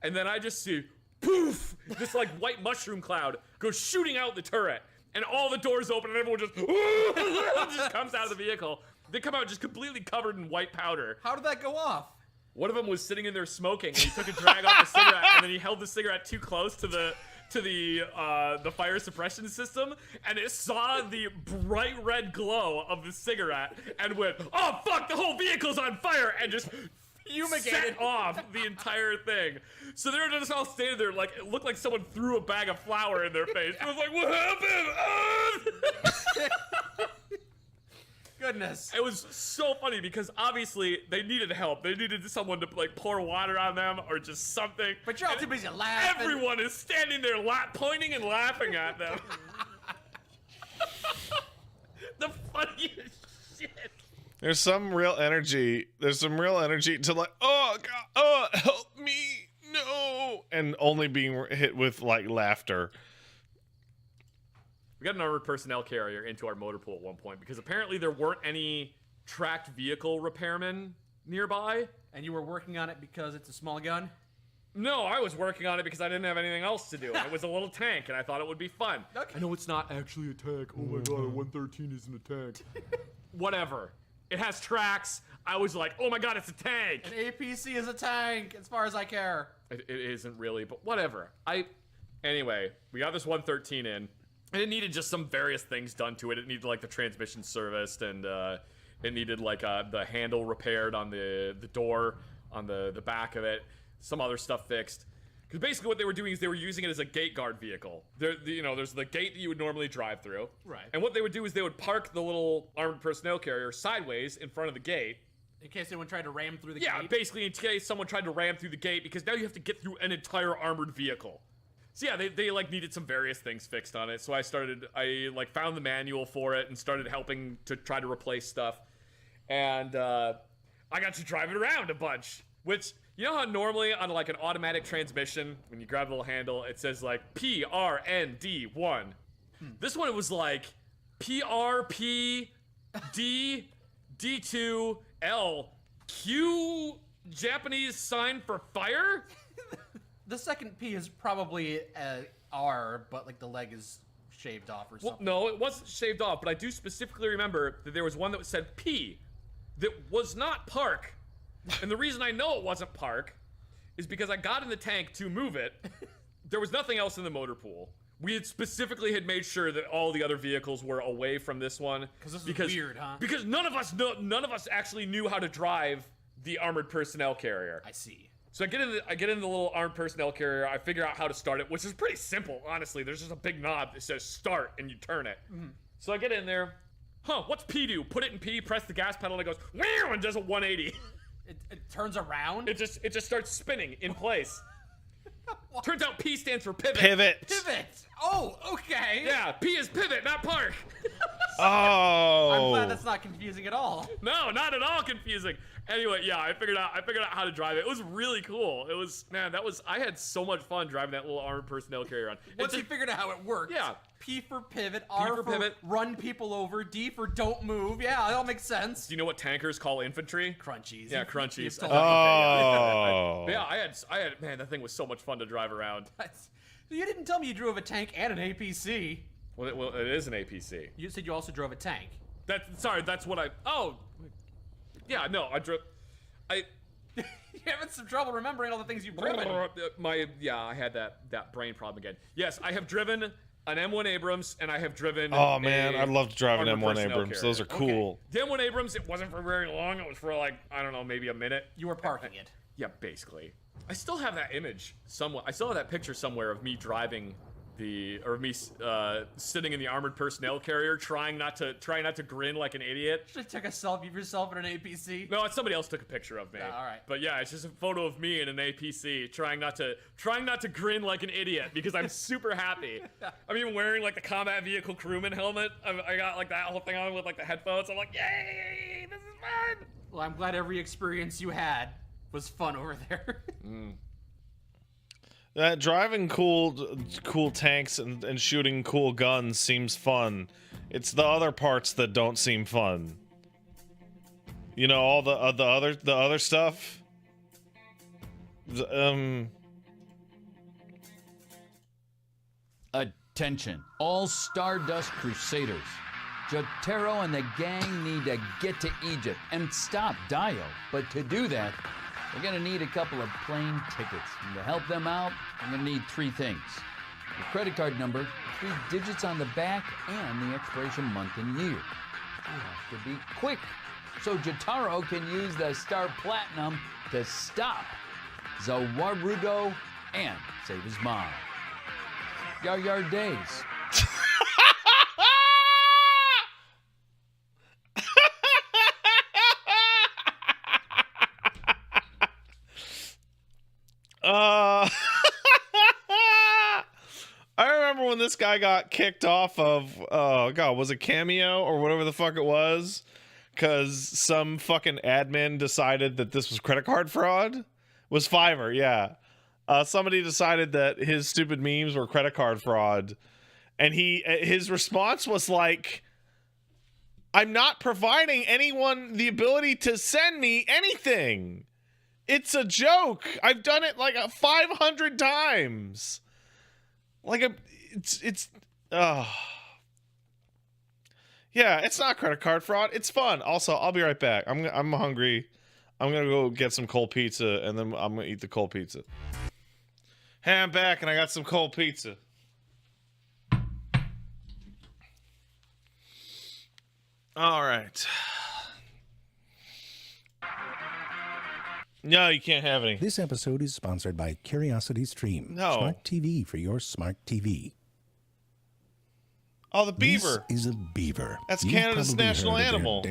and then I just see poof, this like white mushroom cloud goes shooting out the turret, and all the doors open, and everyone just comes out of the vehicle. They come out just completely covered in white powder. How did that go off? One of them was sitting in there smoking, and he took a drag off the cigarette, and then he held the cigarette too close to the fire suppression system, and it saw the bright red glow of the cigarette and went, oh fuck, the whole vehicle's on fire, and just fumigated off the entire thing. So they were just all standing there like it looked like someone threw a bag of flour in their face. It was like, what happened? Goodness. It was so funny because obviously they needed help. They needed someone to like pour water on them or just something. But you're all too busy laughing. Everyone is standing there pointing and laughing at them. The funniest shit. There's some real energy. There's some real energy to like, oh God, help me, no, and only being hit with like laughter. We got an armored personnel carrier into our motor pool at one point because apparently there weren't any tracked vehicle repairmen nearby. And you were working on it because it's a small gun? No, I was working on it because I didn't have anything else to do. It was a little tank, and I thought it would be fun. Okay. I know it's not actually a tank. Oh my god, a 113 isn't a tank. Whatever. It has tracks. I was like, oh my god, it's a tank. An APC is a tank, as far as I care. It isn't really, but whatever. Anyway, we got this 113 in. And it needed just some various things done to it. It needed like the transmission serviced, and it needed like the handle repaired on the door on the back of it. Some other stuff fixed. Because basically what they were doing is they were using it as a gate guard vehicle. There's the gate that you would normally drive through. Right. And what they would do is they would park the little armored personnel carrier sideways in front of the gate, In case anyone tried to ram through the Yeah, gate? basically in case someone tried to ram through the gate, because now you have to get through an entire armored vehicle. So yeah, they like needed some various things fixed on it. So I like found the manual for it and started helping to try to replace stuff. And I got to drive it around a bunch, which, you know how normally on like an automatic transmission, when you grab the little handle, it says like PRND1. This one, it was like PRP D D2 L Q Japanese sign for fire. The second P is probably R, but like the leg is shaved off or something. Well, no, it wasn't shaved off, but I do specifically remember that there was one that said P that was not park. And the reason I know it wasn't park is because I got in the tank to move it. There was nothing else in the motor pool. We had specifically made sure that all the other vehicles were away from this one. This is weird, huh? Because none of us actually knew how to drive the armored personnel carrier. I see. So I get in the little armed personnel carrier. I figure out how to start it, which is pretty simple, honestly. There's just a big knob that says start, and you turn it. So I get in there. What's P do? Put it in P, press the gas pedal, and it goes wow, and does a 180. It turns around. It just starts spinning in place. Turns out P stands for pivot. Pivot. Oh, okay. Yeah, P is pivot, not park. Oh. I'm glad that's not confusing at all. No, not at all confusing. Anyway, yeah, I figured out how to drive it. It was really cool. It was, man, I had so much fun driving that little armored personnel carrier around. Once you figured out how it worked. Yeah. P for pivot, R for pivot, run people over, D for don't move. Yeah, that all makes sense. Do you know what tankers call infantry? Crunchies. Yeah, crunchies. Oh. Yeah, I had, man, that thing was so much fun to drive around. You didn't tell me you drove a tank and an APC. Well, it is an APC. You said you also drove a tank. That's what I. Oh, yeah, no, I drove. You're having some trouble remembering all the things you've driven. I had that brain problem again. Yes, I have driven an M1 Abrams, and I have driven. Oh man, I'd love to drive an M1 Abrams. Carrier. Those are cool. Okay. The M1 Abrams, it wasn't for very long. It was for like, I don't know, maybe a minute. You were parking it. Yeah, basically. I still have that image somewhat. I still have that picture somewhere of me driving sitting in the armored personnel carrier, trying not to grin like an idiot. Should have took a selfie of yourself in an APC. No, somebody else took a picture of me. Yeah, all right. But yeah, it's just a photo of me in an APC trying not to grin like an idiot because I'm super happy. I'm even wearing like the combat vehicle crewman helmet. I got like that whole thing on with like the headphones. I'm like, yay, this is fun. Well, I'm glad every experience you had was fun over there. That driving cool tanks and shooting cool guns seems fun. It's the other parts that don't seem fun. You know, all the other stuff. Attention, all Stardust Crusaders. Jotaro and the gang need to get to Egypt and stop Dio. But to do that, we're gonna need a couple of plane tickets. And to help them out, I'm gonna need 3 things. Your credit card number, 3 digits on the back, and the expiration month and year. You have to be quick, so Jotaro can use the Star Platinum to stop Zawarudo and save his mom. Yar days. I remember when this guy got kicked off of, was it Cameo or whatever the fuck it was? Because some fucking admin decided that this was credit card fraud? Was Fiverr, yeah. Somebody decided that his stupid memes were credit card fraud. And his response was like, I'm not providing anyone the ability to send me anything. It's a joke. I've done it like 500 times. Yeah, it's not credit card fraud. It's fun. Also, I'll be right back. I'm hungry. I'm gonna go get some cold pizza, and then I'm gonna eat the cold pizza. Hey, I'm back, and I got some cold pizza. All right. No, you can't have any. This episode is sponsored by Curiosity Stream. No. Smart TV for your smart TV. Oh, the beaver. This is a beaver. That's You've Canada's probably national heard of their animal.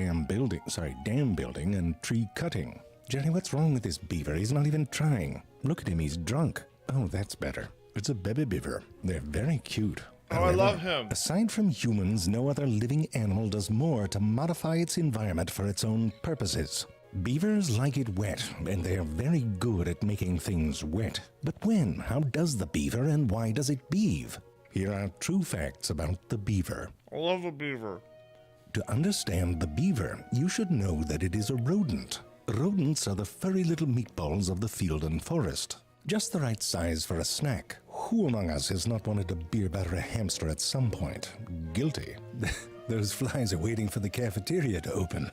dam building and tree cutting. Jerry, what's wrong with this beaver? He's not even trying. Look at him, he's drunk. Oh, that's better. It's a baby beaver. They're very cute. Oh, I love him. Aside from humans, no other living animal does more to modify its environment for its own purposes. Beavers like it wet, and they are very good at making things wet. But when? How does the beaver, and why does it beave? Here are true facts about the beaver. I love a beaver. To understand the beaver, you should know that it is a rodent. Rodents are the furry little meatballs of the field and forest. Just the right size for a snack. Who among us has not wanted to beer batter a hamster at some point? Guilty. Those flies are waiting for the cafeteria to open.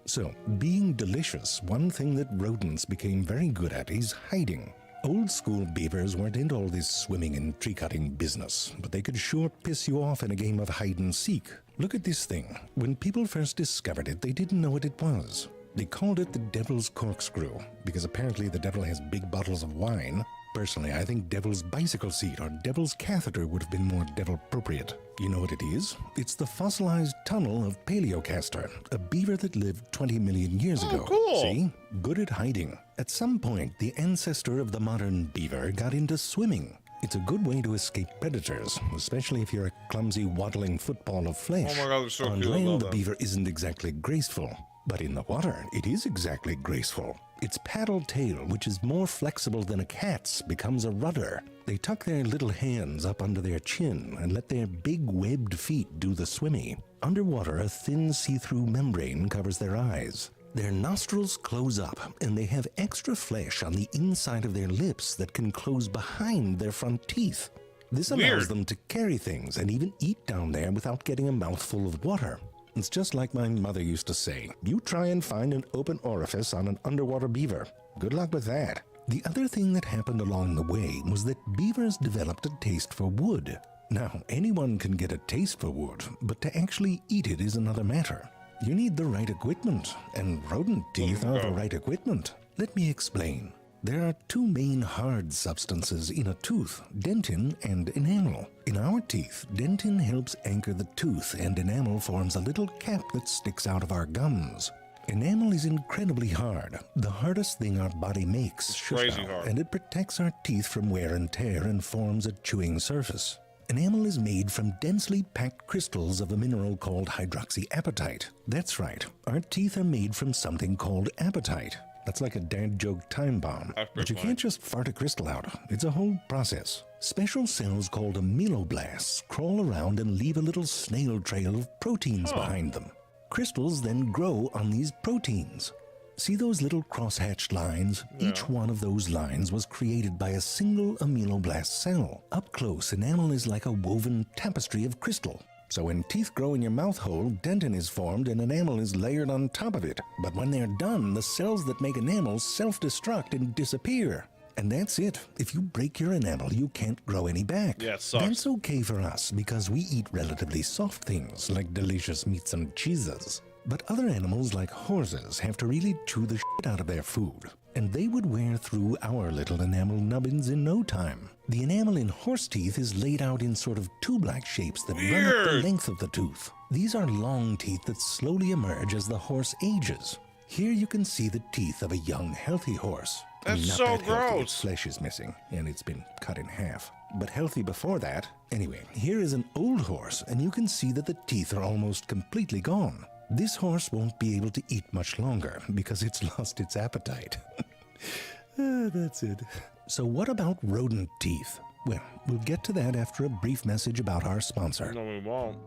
So, being delicious, one thing that rodents became very good at is hiding. Old school beavers weren't into all this swimming and tree-cutting business, but they could sure piss you off in a game of hide-and-seek. Look at this thing. When people first discovered it, they didn't know what it was. They called it the devil's corkscrew, because apparently the devil has big bottles of wine. Personally, I think devil's bicycle seat or devil's catheter would have been more devil-appropriate. You know what it is? It's the fossilized tunnel of Paleocastor, a beaver that lived 20 million years ago. Cool. See? Good at hiding. At some point, the ancestor of the modern beaver got into swimming. It's a good way to escape predators, especially if you're a clumsy, waddling football of flesh. Oh my God, they're so On cute. I land, love the them. beaver isn't exactly graceful. But in the water, it is exactly graceful. Its paddle tail, which is more flexible than a cat's, becomes a rudder. They tuck their little hands up under their chin and let their big webbed feet do the swimming. Underwater, a thin see-through membrane covers their eyes. Their nostrils close up, and they have extra flesh on the inside of their lips that can close behind their front teeth. This allows Weird. them to carry things and even eat down there without getting a mouthful of water. It's just like my mother used to say, you try and find an open orifice on an underwater beaver. Good luck with that. The other thing that happened along the way was that beavers developed a taste for wood. Now, anyone can get a taste for wood, but to actually eat it is another matter. You need the right equipment, and rodent teeth are the right equipment. Let me explain. There are two main hard substances in a tooth, dentin and enamel. In our teeth, dentin helps anchor the tooth, and enamel forms a little cap that sticks out of our gums. Enamel is incredibly hard, the hardest thing our body makes, crazy hard. and it protects our teeth from wear and tear and forms a chewing surface. Enamel is made from densely packed crystals of a mineral called hydroxyapatite. That's right, our teeth are made from something called apatite. That's like a dad joke time bomb. But you can't just fart a crystal out. It's a whole process. Special cells called ameloblasts crawl around and leave a little snail trail of proteins behind them. Crystals then grow on these proteins. See those little cross-hatched lines? Yeah. Each one of those lines was created by a single ameloblast cell. Up close, enamel is like a woven tapestry of crystal. So when teeth grow in your mouth hole, dentin is formed and enamel is layered on top of it. But when they're done, the cells that make enamel self-destruct and disappear. And that's it. If you break your enamel, you can't grow any back. Yeah, it sucks. That's okay for us because we eat relatively soft things like delicious meats and cheeses. But other animals like horses have to really chew the shit out of their food. And they would wear through our little enamel nubbins in no time. The enamel in horse teeth is laid out in sort of tube-like shapes that run up the length of the tooth. These are long teeth that slowly emerge as the horse ages. Here you can see the teeth of a young, healthy horse. That's Not so that healthy, gross. its flesh is missing, and it's been cut in half. But healthy before that. Anyway, here is an old horse, and you can see that the teeth are almost completely gone. This horse won't be able to eat much longer because it's lost its appetite. That's it. So what about rodent teeth? Well, we'll get to that after a brief message about our sponsor. No, we won't.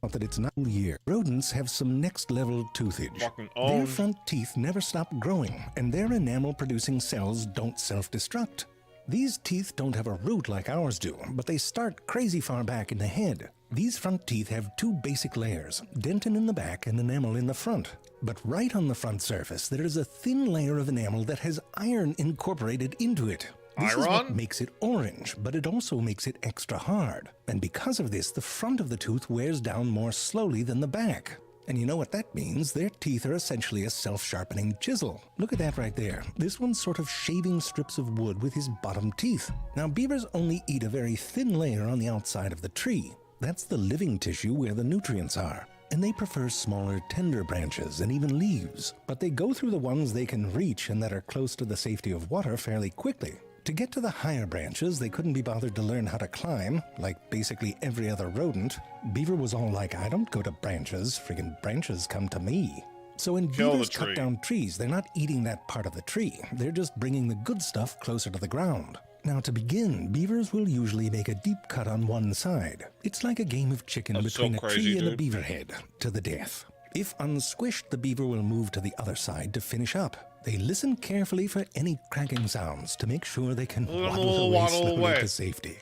Not that it's not a year. Rodents have some next-level toothage. Fucking Their owned. front teeth never stop growing, and their enamel-producing cells don't self-destruct. These teeth don't have a root like ours do, but they start crazy far back in the head. These front teeth have two basic layers, dentin in the back and enamel in the front. But right on the front surface, there is a thin layer of enamel that has iron incorporated into it. This is what Iron? makes it orange, but it also makes it extra hard. And because of this, the front of the tooth wears down more slowly than the back. And you know what that means? Their teeth are essentially a self-sharpening chisel. Look at that right there. This one's sort of shaving strips of wood with his bottom teeth. Now, beavers only eat a very thin layer on the outside of the tree. That's the living tissue where the nutrients are. And they prefer smaller, tender branches and even leaves. But they go through the ones they can reach and that are close to the safety of water fairly quickly. To get to the higher branches, they couldn't be bothered to learn how to climb, like basically every other rodent. Beaver was all like, I don't go to branches, friggin' branches come to me. So when beavers cut down trees, they're not eating that part of the tree. They're just bringing the good stuff closer to the ground. Now to begin, beavers will usually make a deep cut on one side. It's like a game of chicken between a tree and a beaver head, to the death. If unsquished, the beaver will move to the other side to finish up. They listen carefully for any cracking sounds to make sure they can waddle away slowly to safety.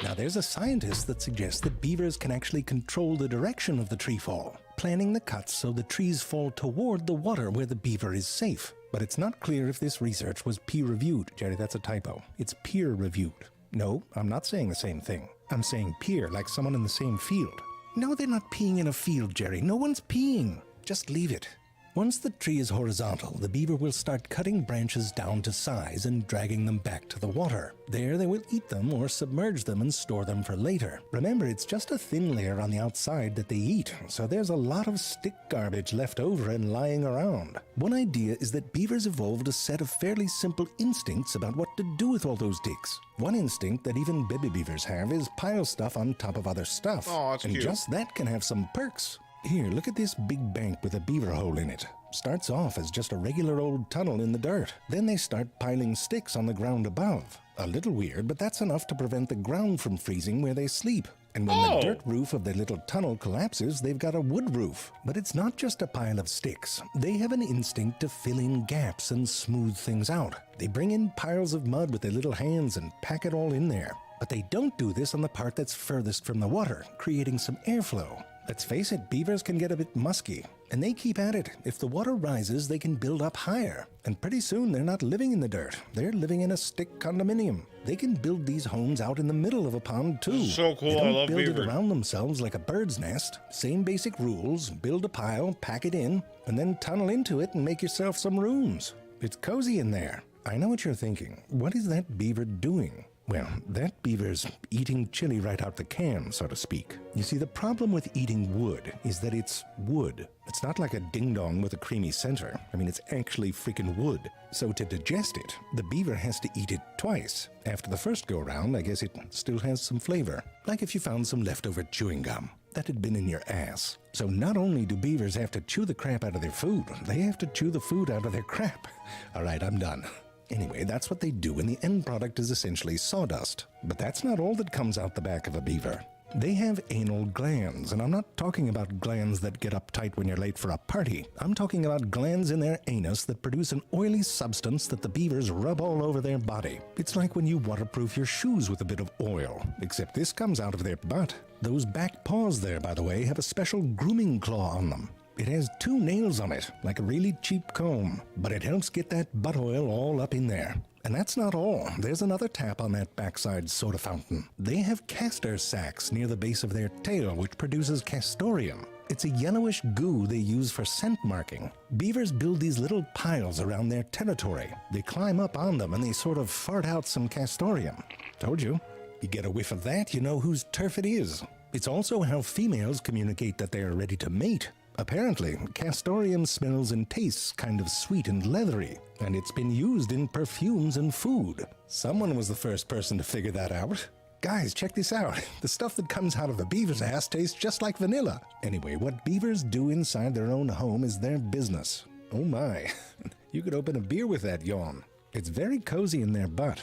Now there's a scientist that suggests that beavers can actually control the direction of the tree fall, planning the cuts so the trees fall toward the water where the beaver is safe. But it's not clear if this research was peer-reviewed. Jerry, that's a typo. It's peer-reviewed. No, I'm not saying the same thing. I'm saying peer, like someone in the same field. No, they're not peeing in a field, Jerry. No one's peeing. Just leave it. Once the tree is horizontal, the beaver will start cutting branches down to size and dragging them back to the water. There they will eat them or submerge them and store them for later. Remember, it's just a thin layer on the outside that they eat, so there's a lot of stick garbage left over and lying around. One idea is that beavers evolved a set of fairly simple instincts about what to do with all those sticks. One instinct that even baby beavers have is pile stuff on top of other stuff. Oh, that's cute. Just that can have some perks. Here, look at this big bank with a beaver hole in it. Starts off as just a regular old tunnel in the dirt. Then they start piling sticks on the ground above. A little weird, but that's enough to prevent the ground from freezing where they sleep. And when the dirt roof of their little tunnel collapses, they've got a wood roof. But it's not just a pile of sticks. They have an instinct to fill in gaps and smooth things out. They bring in piles of mud with their little hands and pack it all in there. But they don't do this on the part that's furthest from the water, creating some airflow. Let's face it, beavers can get a bit musky, and they keep at it. If the water rises, they can build up higher, and pretty soon they're not living in the dirt. They're living in a stick condominium. They can build these homes out in the middle of a pond too. So cool, They don't I love build beaver. it around themselves like a bird's nest. Same basic rules, build a pile, pack it in, and then tunnel into it and make yourself some rooms. It's cozy in there. I know what you're thinking. What is that beaver doing? Well, that beaver's eating chili right out the can, so to speak. You see, the problem with eating wood is that it's wood. It's not like a ding-dong with a creamy center. I mean, it's actually freaking wood. So to digest it, the beaver has to eat it twice. After the first go-round, I guess it still has some flavor. Like if you found some leftover chewing gum that had been in your ass. So not only do beavers have to chew the crap out of their food, they have to chew the food out of their crap. All right, I'm done. Anyway, that's what they do, and the end product is essentially sawdust. But that's not all that comes out the back of a beaver. They have anal glands, and I'm not talking about glands that get uptight when you're late for a party. I'm talking about glands in their anus that produce an oily substance that the beavers rub all over their body. It's like when you waterproof your shoes with a bit of oil, except this comes out of their butt. Those back paws there, by the way, have a special grooming claw on them. It has 2 nails on it, like a really cheap comb, but it helps get that butt oil all up in there. And that's not all. There's another tap on that backside soda fountain. They have castor sacs near the base of their tail, which produces castoreum. It's a yellowish goo they use for scent marking. Beavers build these little piles around their territory. They climb up on them and they sort of fart out some castoreum. Told you. You get a whiff of that, you know whose turf it is. It's also how females communicate that they are ready to mate. Apparently, castoreum smells and tastes kind of sweet and leathery, and it's been used in perfumes and food. Someone was the first person to figure that out. Guys, check this out. The stuff that comes out of a beaver's ass tastes just like vanilla. Anyway, what beavers do inside their own home is their business. Oh my, you could open a beer with that yawn. It's very cozy in there, but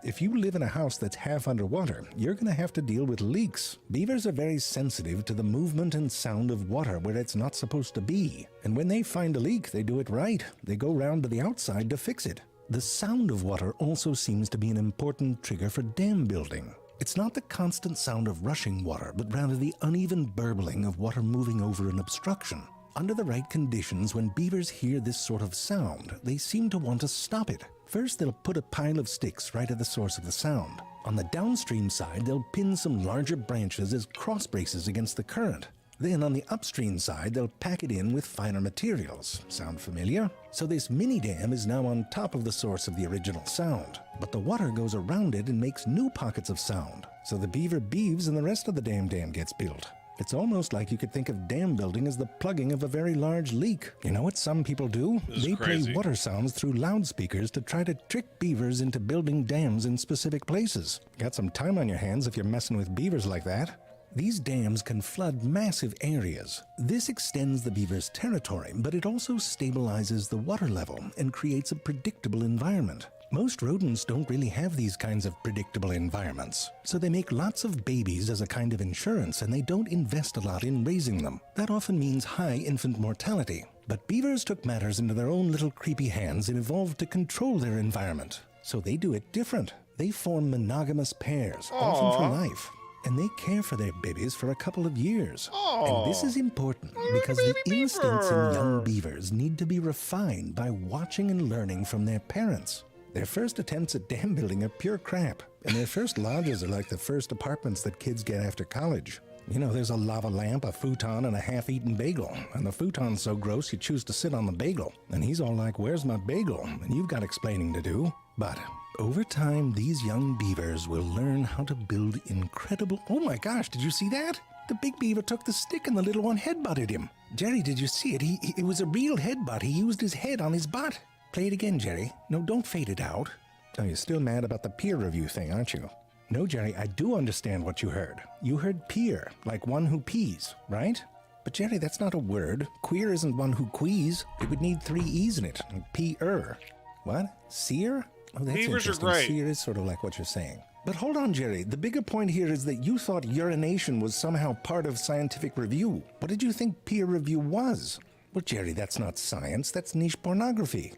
if you live in a house that's half underwater, you're going to have to deal with leaks. Beavers are very sensitive to the movement and sound of water where it's not supposed to be. And when they find a leak, they do it right. They go round to the outside to fix it. The sound of water also seems to be an important trigger for dam building. It's not the constant sound of rushing water, but rather the uneven burbling of water moving over an obstruction. Under the right conditions, when beavers hear this sort of sound, they seem to want to stop it. First, they'll put a pile of sticks right at the source of the sound. On the downstream side, they'll pin some larger branches as cross braces against the current. Then on the upstream side, they'll pack it in with finer materials. Sound familiar? So this mini dam is now on top of the source of the original sound. But the water goes around it and makes new pockets of sound. So the beaver beeves and the rest of the dam gets built. It's almost like you could think of dam building as the plugging of a very large leak. You know what some people do? They play water sounds through loudspeakers to try to trick beavers into building dams in specific places. Got some time on your hands if you're messing with beavers like that. These dams can flood massive areas. This extends the beaver's territory, but it also stabilizes the water level and creates a predictable environment. Most rodents don't really have these kinds of predictable environments, so they make lots of babies as a kind of insurance and they don't invest a lot in raising them. That often means high infant mortality. But beavers took matters into their own little creepy hands and evolved to control their environment. So they do it different. They form monogamous pairs, often for life. And they care for their babies for a couple of years. And this is important because the instincts in young beavers need to be refined by watching and learning from their parents. Their first attempts at dam building are pure crap, and their first lodges are like the first apartments that kids get after college. You know, there's a lava lamp, a futon, and a half-eaten bagel. And the futon's so gross you choose to sit on the bagel. And he's all like, "Where's my bagel?" And you've got explaining to do. But over time, these young beavers will learn how to build incredible... Oh my gosh, did you see that? The big beaver took the stick and the little one headbutted him. Jerry, did you see it? It was a real headbutt. He used his head on his butt. Play it again, Jerry. No, don't fade it out. Oh, you're still mad about the peer review thing, aren't you? No, Jerry, I do understand what you heard. You heard peer, like one who pees, right? But Jerry, that's not a word. Queer isn't one who quees. It would need 3 E's in it. P-er. What? Seer? Oh, that's Beavers are interesting. great. Seer is sort of like what you're saying. But hold on, Jerry. The bigger point here is that you thought urination was somehow part of scientific review. What did you think peer review was? Well, Jerry, that's not science. That's niche pornography.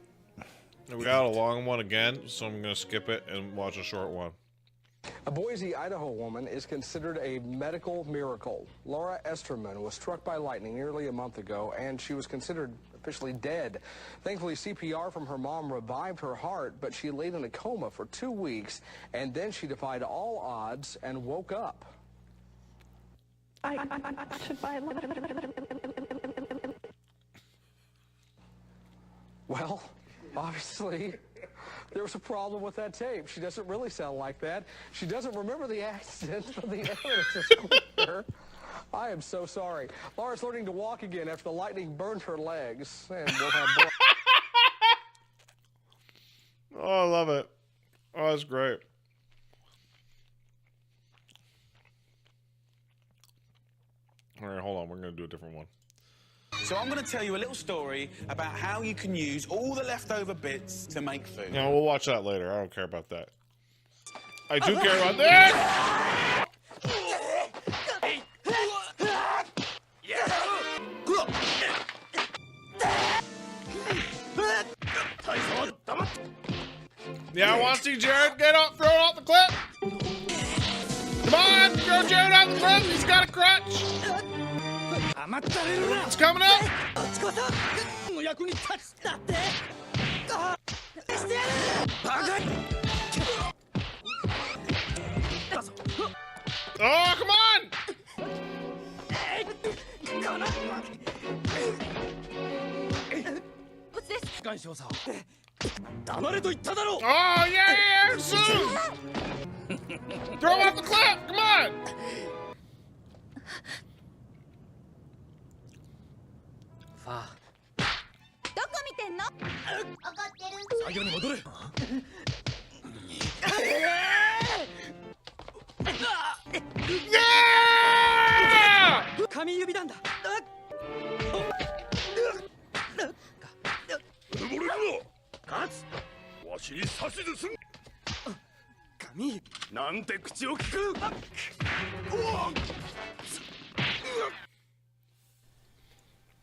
We got a long one again, so I'm going to skip it and watch a short one. A Boise, Idaho woman is considered a medical miracle. Laura Esterman was struck by lightning nearly a month ago, and she was considered officially dead. Thankfully, CPR from her mom revived her heart, but she laid in a coma for 2 weeks, and then she defied all odds and woke up. Well, obviously, there was a problem with that tape. She doesn't really sound like that. She doesn't remember the accident, but the evidence is clear. I am so sorry. Laura's learning to walk again after the lightning burned her legs, and we'll have more. Oh, I love it. Oh, that's great. All right, hold on. We're going to do a different one. So I'm going to tell you a little story about how you can use all the leftover bits to make food. No, we'll watch that later. I don't care about that. I do care about that! Yeah, I want to see Jared get up, throw it off the cliff. Come on, throw Jared off the cliff. He's got a crutch. It's coming up. Oh, come on! What's this? Oh, yeah, soon! Throw him off the cliff! Come on! Yeah!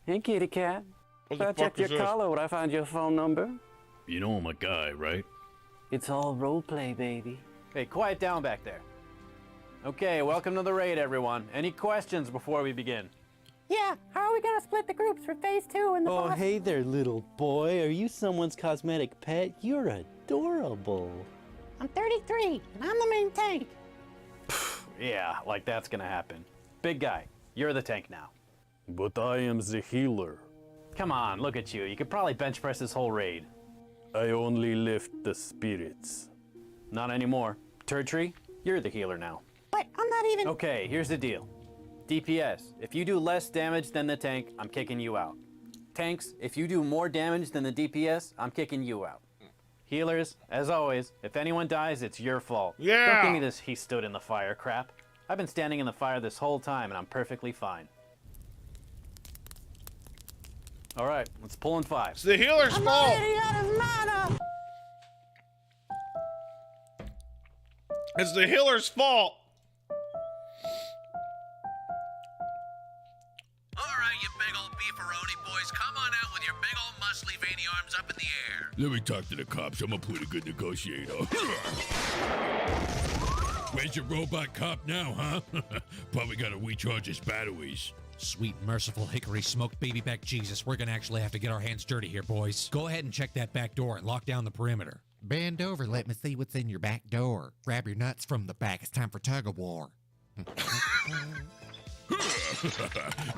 Hey, kitty cat. What I the fuck checked your is this? collar. Would I find your phone number? You know I'm a guy, right? It's all roleplay, baby. Hey, quiet down back there. Okay, welcome to the raid, everyone. Any questions before we begin? Yeah, how are we gonna split the groups for phase 2 and the Oh, boss? hey there, little boy. Are you someone's cosmetic pet? You're adorable. I'm 33, and I'm the main tank. Yeah, like that's gonna happen. Big guy, you're the tank now. But I am the healer. Come on, look at you. You could probably bench press this whole raid. I only lift the spirits. Not anymore. Turd Tree, you're the healer now. But I'm not even... Okay, here's the deal. DPS, if you do less damage than the tank, I'm kicking you out. Tanks, if you do more damage than the DPS, I'm kicking you out. Healers, as always, if anyone dies, it's your fault. Yeah! Don't give me this "he stood in the fire" crap. I've been standing in the fire this whole time, and I'm perfectly fine. All right, let's pull in 5. It's the healer's fault. It's the healer's fault. Alright, you big old beefaroni boys, come on out with your big old muscly veiny arms up in the air. Let me talk to the cops. I'm a pretty good negotiator. Where's your robot cop now, huh? Probably gotta recharge his batteries. Sweet, merciful, hickory smoked baby back Jesus, we're gonna actually have to get our hands dirty here, boys. Go ahead and check that back door and lock down the perimeter. Bend over, let me see what's in your back door. Grab your nuts from the back, it's time for tug-of-war.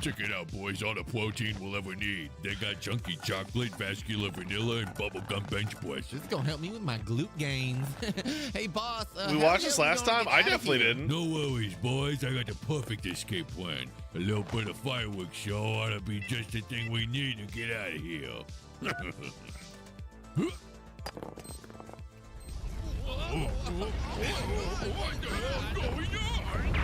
Check it out, boys. All the protein we'll ever need. They got chunky chocolate, vascular vanilla, and bubblegum bench press. This is gonna help me with my glute gains. Hey, boss. We watched this last time? I definitely didn't. No worries, boys. I got the perfect escape plan. A little bit of fireworks show ought to be just the thing we need to get out of here. What the hell's going on?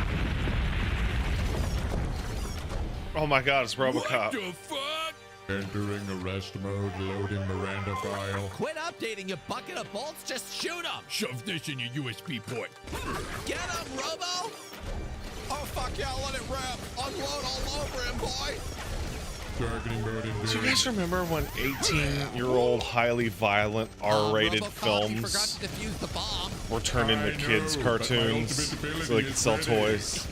Oh my god, it's RoboCop. What the fuck? Entering arrest mode, loading Miranda file. Quit updating, you bucket of bolts, just shoot them! Shove this in your USB port. Get him, Robo! Oh fuck yeah, let it rip! Unload all over him, boy! Targeting mode in. Do you guys remember when 18-year-old, highly violent, R-rated RoboCop, films you forgot to defuse the bomb. were turned into kids' cartoons so they could sell toys?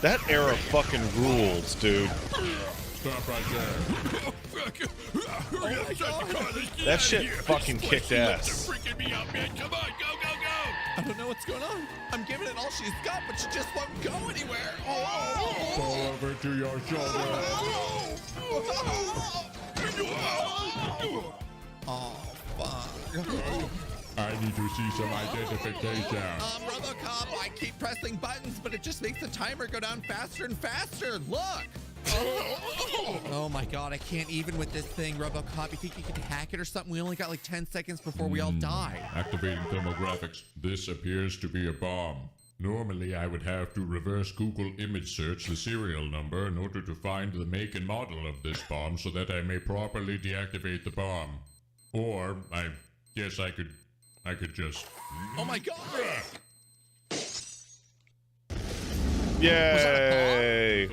That era fucking rules, dude. Stop right there. That shit fucking kicked ass. Freaking me out, man. Come on, go, go, go. I don't know what's going on. I'm giving it all she's got, but she just won't go anywhere. Fall over to your shoulder. Oh, fuck. I need to see some identification. RoboCop, I keep pressing buttons, but it just makes the timer go down faster and faster. Look. Oh my god, I can't even with this thing, RoboCop. You think you could hack it or something? We only got like 10 seconds before we all die. Activating thermographics. This appears to be a bomb. Normally, I would have to reverse Google image search the serial number in order to find the make and model of this bomb so that I may properly deactivate the bomb. Or, I guess I could just... Oh my god! Yay!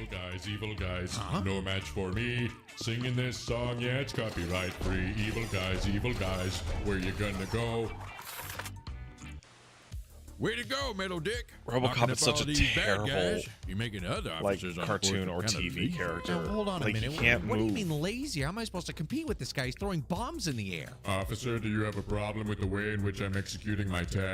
Evil guys, no match for me. Singing this song, yeah, it's copyright free. Evil guys, where you gonna go? Way to go, Metal Dick. RoboCop is such a terrible, You're making other like, officers cartoon or TV character. Now, hold on a like, minute. He can't what do you move. mean lazy? How am I supposed to compete with this guy? He's throwing bombs in the air. Officer, do you have a problem with the way in which I'm executing my tasks?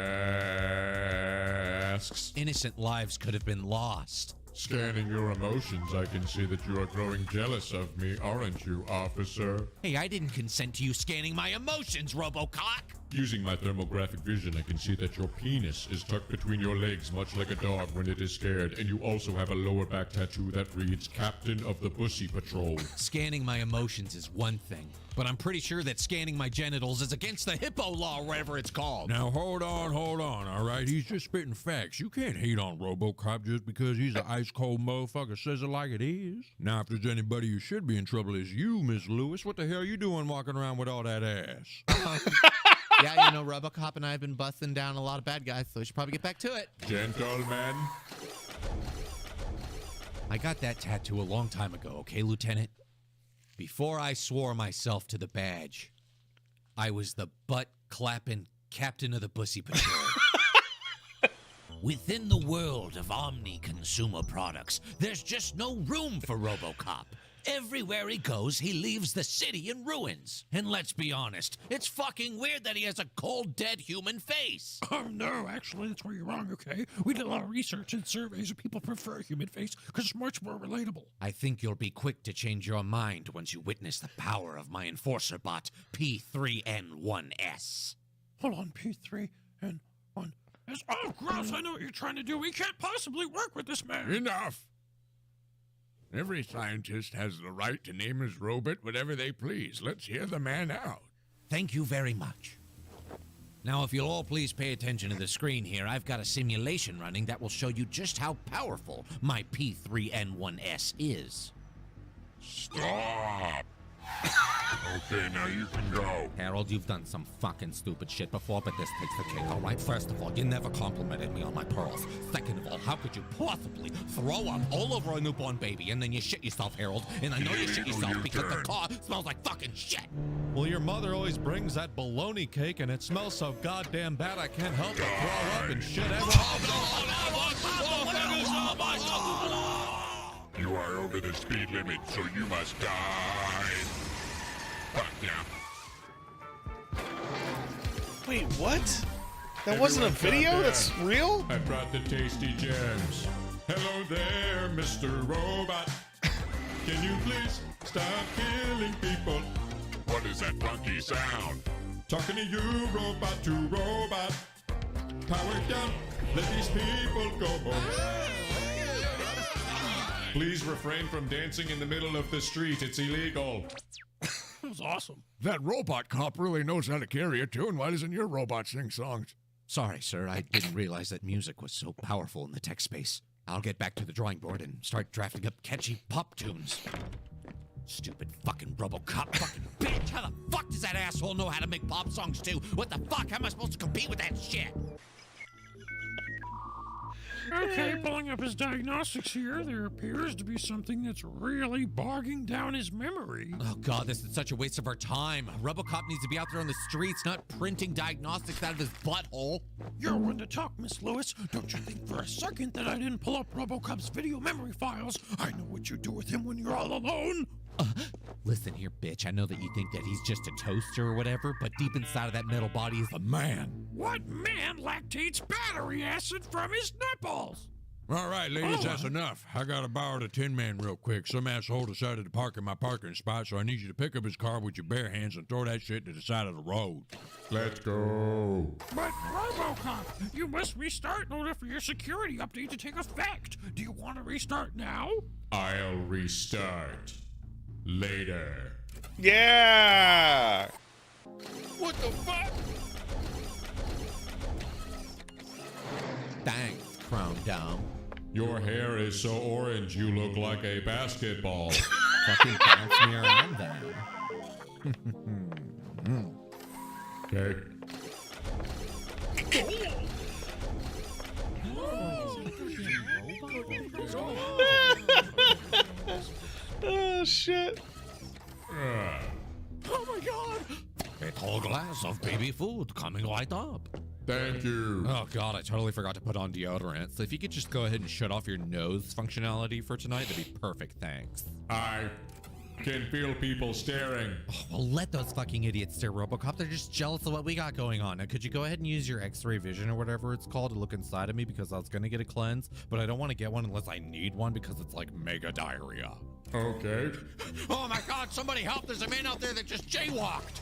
Innocent lives could have been lost. Scanning your emotions, I can see that you are growing jealous of me, aren't you, officer? Hey, I didn't consent to you scanning my emotions, RoboCop. Using my thermographic vision, I can see that your penis is tucked between your legs, much like a dog when it is scared, and you also have a lower back tattoo that reads Captain of the Bussy Patrol. Scanning my emotions is one thing, but I'm pretty sure that scanning my genitals is against the hippo law, or whatever it's called. Now, hold on, all right? He's just spitting facts. You can't hate on RoboCop just because he's an ice-cold motherfucker says it like it is. Now, if there's anybody who should be in trouble, it's you, Miss Lewis. What the hell are you doing walking around with all that ass? Yeah, you know, RoboCop and I have been busting down a lot of bad guys, so we should probably get back to it. Gentlemen. I got that tattoo a long time ago, okay, Lieutenant? Before I swore myself to the badge, I was the butt-clapping captain of the Bussy Patrol. Within the world of omni-consumer products, there's just no room for RoboCop. Everywhere he goes, he leaves the city in ruins. And let's be honest, it's fucking weird that he has a cold, dead human face. No, actually, that's where you're wrong, okay? We did a lot of research and surveys, and people prefer human face because it's much more relatable. I think you'll be quick to change your mind once you witness the power of my enforcer bot, P3N1S. Hold on, P3N1S. Oh, gross, I know what you're trying to do. We can't possibly work with this man. Enough! Every scientist has the right to name his robot whatever they please. Let's hear the man out. Thank you very much. Now, if you'll all please pay attention to the screen here, I've got a simulation running that will show you just how powerful my P3N1S is. Stop! Okay, now you can go. Harold, you've done some fucking stupid shit before, but this takes the cake, all right? First of all, you never complimented me on my pearls. Second of all, how could you possibly throw up all over a newborn baby and then you shit yourself, Harold? And I know you shit yourself because the car smells like fucking shit. Well, your mother always brings that bologna cake and it smells so goddamn bad I can't help but throw up and shit You are over the speed limit, so you must die. Fuck yeah. Wait, what? That wasn't a video? That's real? I brought the tasty gems. Hello there, Mr. Robot. Can you please stop killing people? What is that funky sound? Talking to you, robot to robot. Power down, let these people go home. Please refrain from dancing in the middle of the street. It's illegal. That was awesome. That robot cop really knows how to carry a tune. Why doesn't your robot sing songs? Sorry, sir. I didn't realize that music was so powerful in the tech space. I'll get back to the drawing board and start drafting up catchy pop tunes. Stupid fucking RoboCop fucking bitch! How the fuck does that asshole know how to make pop songs too? What the fuck? How am I supposed to compete with that shit? Okay, pulling up his diagnostics here, there appears to be something that's really bogging down his memory. Oh god, this is such a waste of our time. RoboCop needs to be out there on the streets, not printing diagnostics out of his butthole. You're one to talk, Miss Lewis. Don't you think for a second that I didn't pull up RoboCop's video memory files? I know what you do with him when you're all alone. Listen here, bitch. I know that you think that he's just a toaster or whatever, but deep inside of that metal body is a man. What man lactates battery acid from his nipples? All right, ladies, that's enough. I gotta borrow the Tin Man real quick. Some asshole decided to park in my parking spot, so I need you to pick up his car with your bare hands and throw that shit to the side of the road. Let's go. But RoboCop, you must restart in order for your security update to take effect. Do you want to restart now? I'll restart later. Yeah! What the fuck? Thanks, Crown Dome. Your hair is so orange you look like a basketball. Fucking bounce me around then. Okay. Oh, shit. Oh my god! A tall glass of baby food coming right up. Thank you. Oh god, I totally forgot to put on deodorant. So if you could just go ahead and shut off your nose functionality for tonight, that'd be perfect, thanks. I can feel people staring. Oh, well, let those fucking idiots stare, RoboCop. They're just jealous of what we got going on. Now, could you go ahead and use your X-ray vision or whatever it's called to look inside of me, because I was gonna get a cleanse, but I don't want to get one unless I need one because it's like mega diarrhea. Okay. Oh my god, somebody help! There's a man out there that just jaywalked!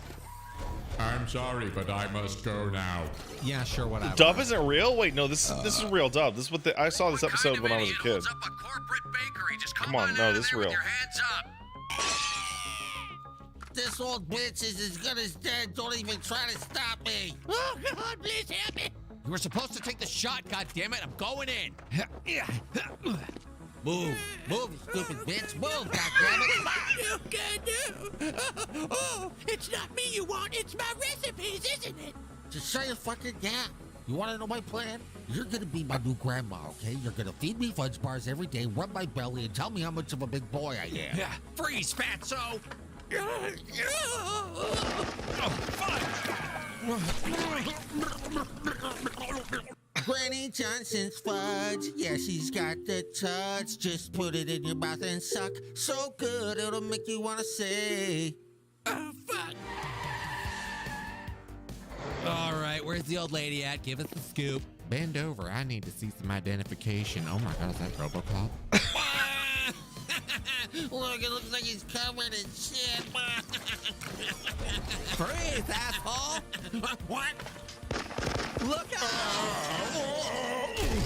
I'm sorry, but I must go now. Yeah, sure, whatever. Dub isn't real? Wait, no, this is real dub. This is what I saw this episode when I was a kid. Come on, no, this is real. This old bitch is as good as dead. Don't even try to stop me. Oh god, please help me! You were supposed to take the shot, goddammit. I'm going in. Move, you stupid bitch. Move, goddammit. You can do. Oh, it's not me you want. It's my recipes, isn't it? Just say a fucking yeah. You want to know my plan? You're gonna be my new grandma, okay? You're gonna feed me fudge bars every day, rub my belly, and tell me how much of a big boy I am. Yeah, freeze, fatso. Tiny Johnson's fudge. Yeah, she's got the touch. Just put it in your mouth and suck. So good, it'll make you want to say, oh, fuck. All right, where's the old lady at? Give us the scoop. Bend over. I need to see some identification. Oh my God, is that RoboCop? Look, it looks like he's covered in shit. Freeze, asshole! What? Look out!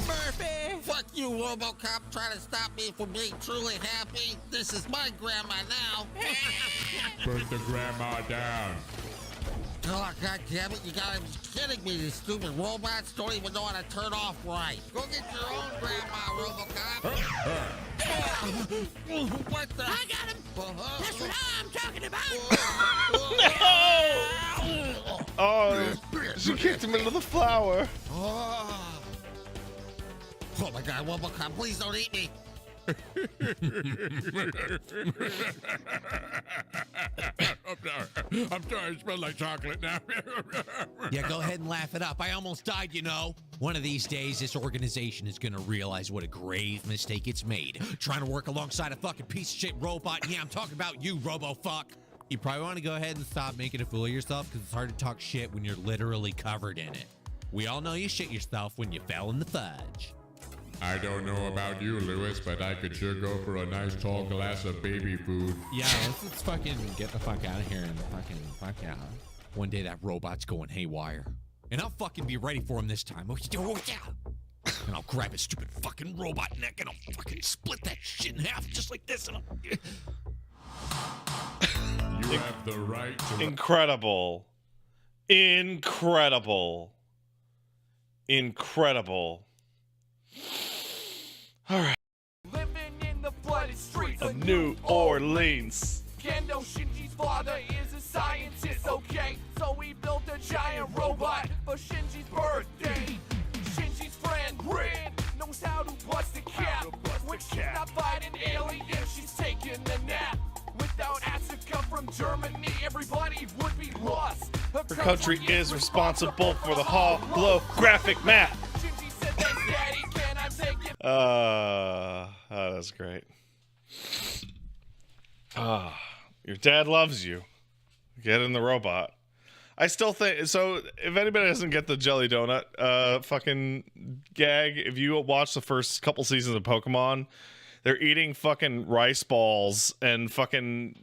Murphy! Fuck you, RoboCop, trying to stop me from being truly happy. This is my grandma now. Put the grandma down. Oh, God damn it, you gotta be kidding me. These stupid robots don't even know how to turn off right. Go get your own grandma, RoboCop. What the? I got him! That's what I'm talking about! No! Oh, she kicked him into the flower. Oh my God, RoboCop, please don't eat me. I'm sorry, I smell like chocolate now. Yeah, go ahead and laugh it up. I almost died, you know. One of these days, this organization is gonna realize what a grave mistake it's made. Trying to work alongside a fucking piece of shit robot. Yeah, I'm talking about you, RoboFuck. You probably want to go ahead and stop making a fool of yourself, because it's hard to talk shit when you're literally covered in it. We all know you shit yourself when you fell in the fudge. I don't know about you, Lewis, but I could sure go for a nice tall glass of baby food. Yeah, let's fucking get the fuck out of here and fucking fuck out. One day that robot's going haywire. And I'll fucking be ready for him this time. And I'll grab his stupid fucking robot neck and I'll fucking split that shit in half just like this. And You have the right to... Incredible. Incredible. Incredible. All right. Living in the flooded streets of New Orleans. Kendo Shinji's father is a scientist, okay? So he built a giant robot for Shinji's birthday. Shinji's friend, Rin, knows how to bust a cap. When she's not fighting aliens, she's taking a nap. Without Asuka from Germany, everybody would be lost. Her country is responsible for the holographic map. Shinji said, thanks, Daddy, can I take it? Oh, that's great. Your dad loves you. Get in the robot. I still think so. If anybody doesn't get the jelly donut fucking gag, if you watch the first couple seasons of Pokemon, they're eating fucking rice balls, and fucking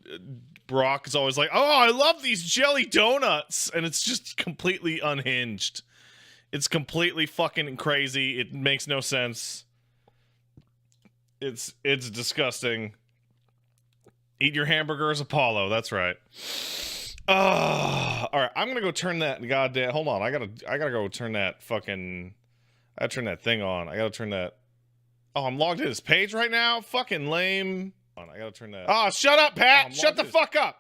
Brock is always like, "Oh, I love these jelly donuts," and it's just completely unhinged. It's completely fucking crazy. It makes no sense. It's disgusting. Eat your hamburgers, Apollo. That's right. All right, I'm gonna go turn that goddamn. Hold on, I gotta go turn that fucking. I gotta turn that thing on. I gotta turn that. Oh, I'm logged in his page right now. Fucking lame. I gotta turn that. Oh, shut up, Pat. Shut the fuck up.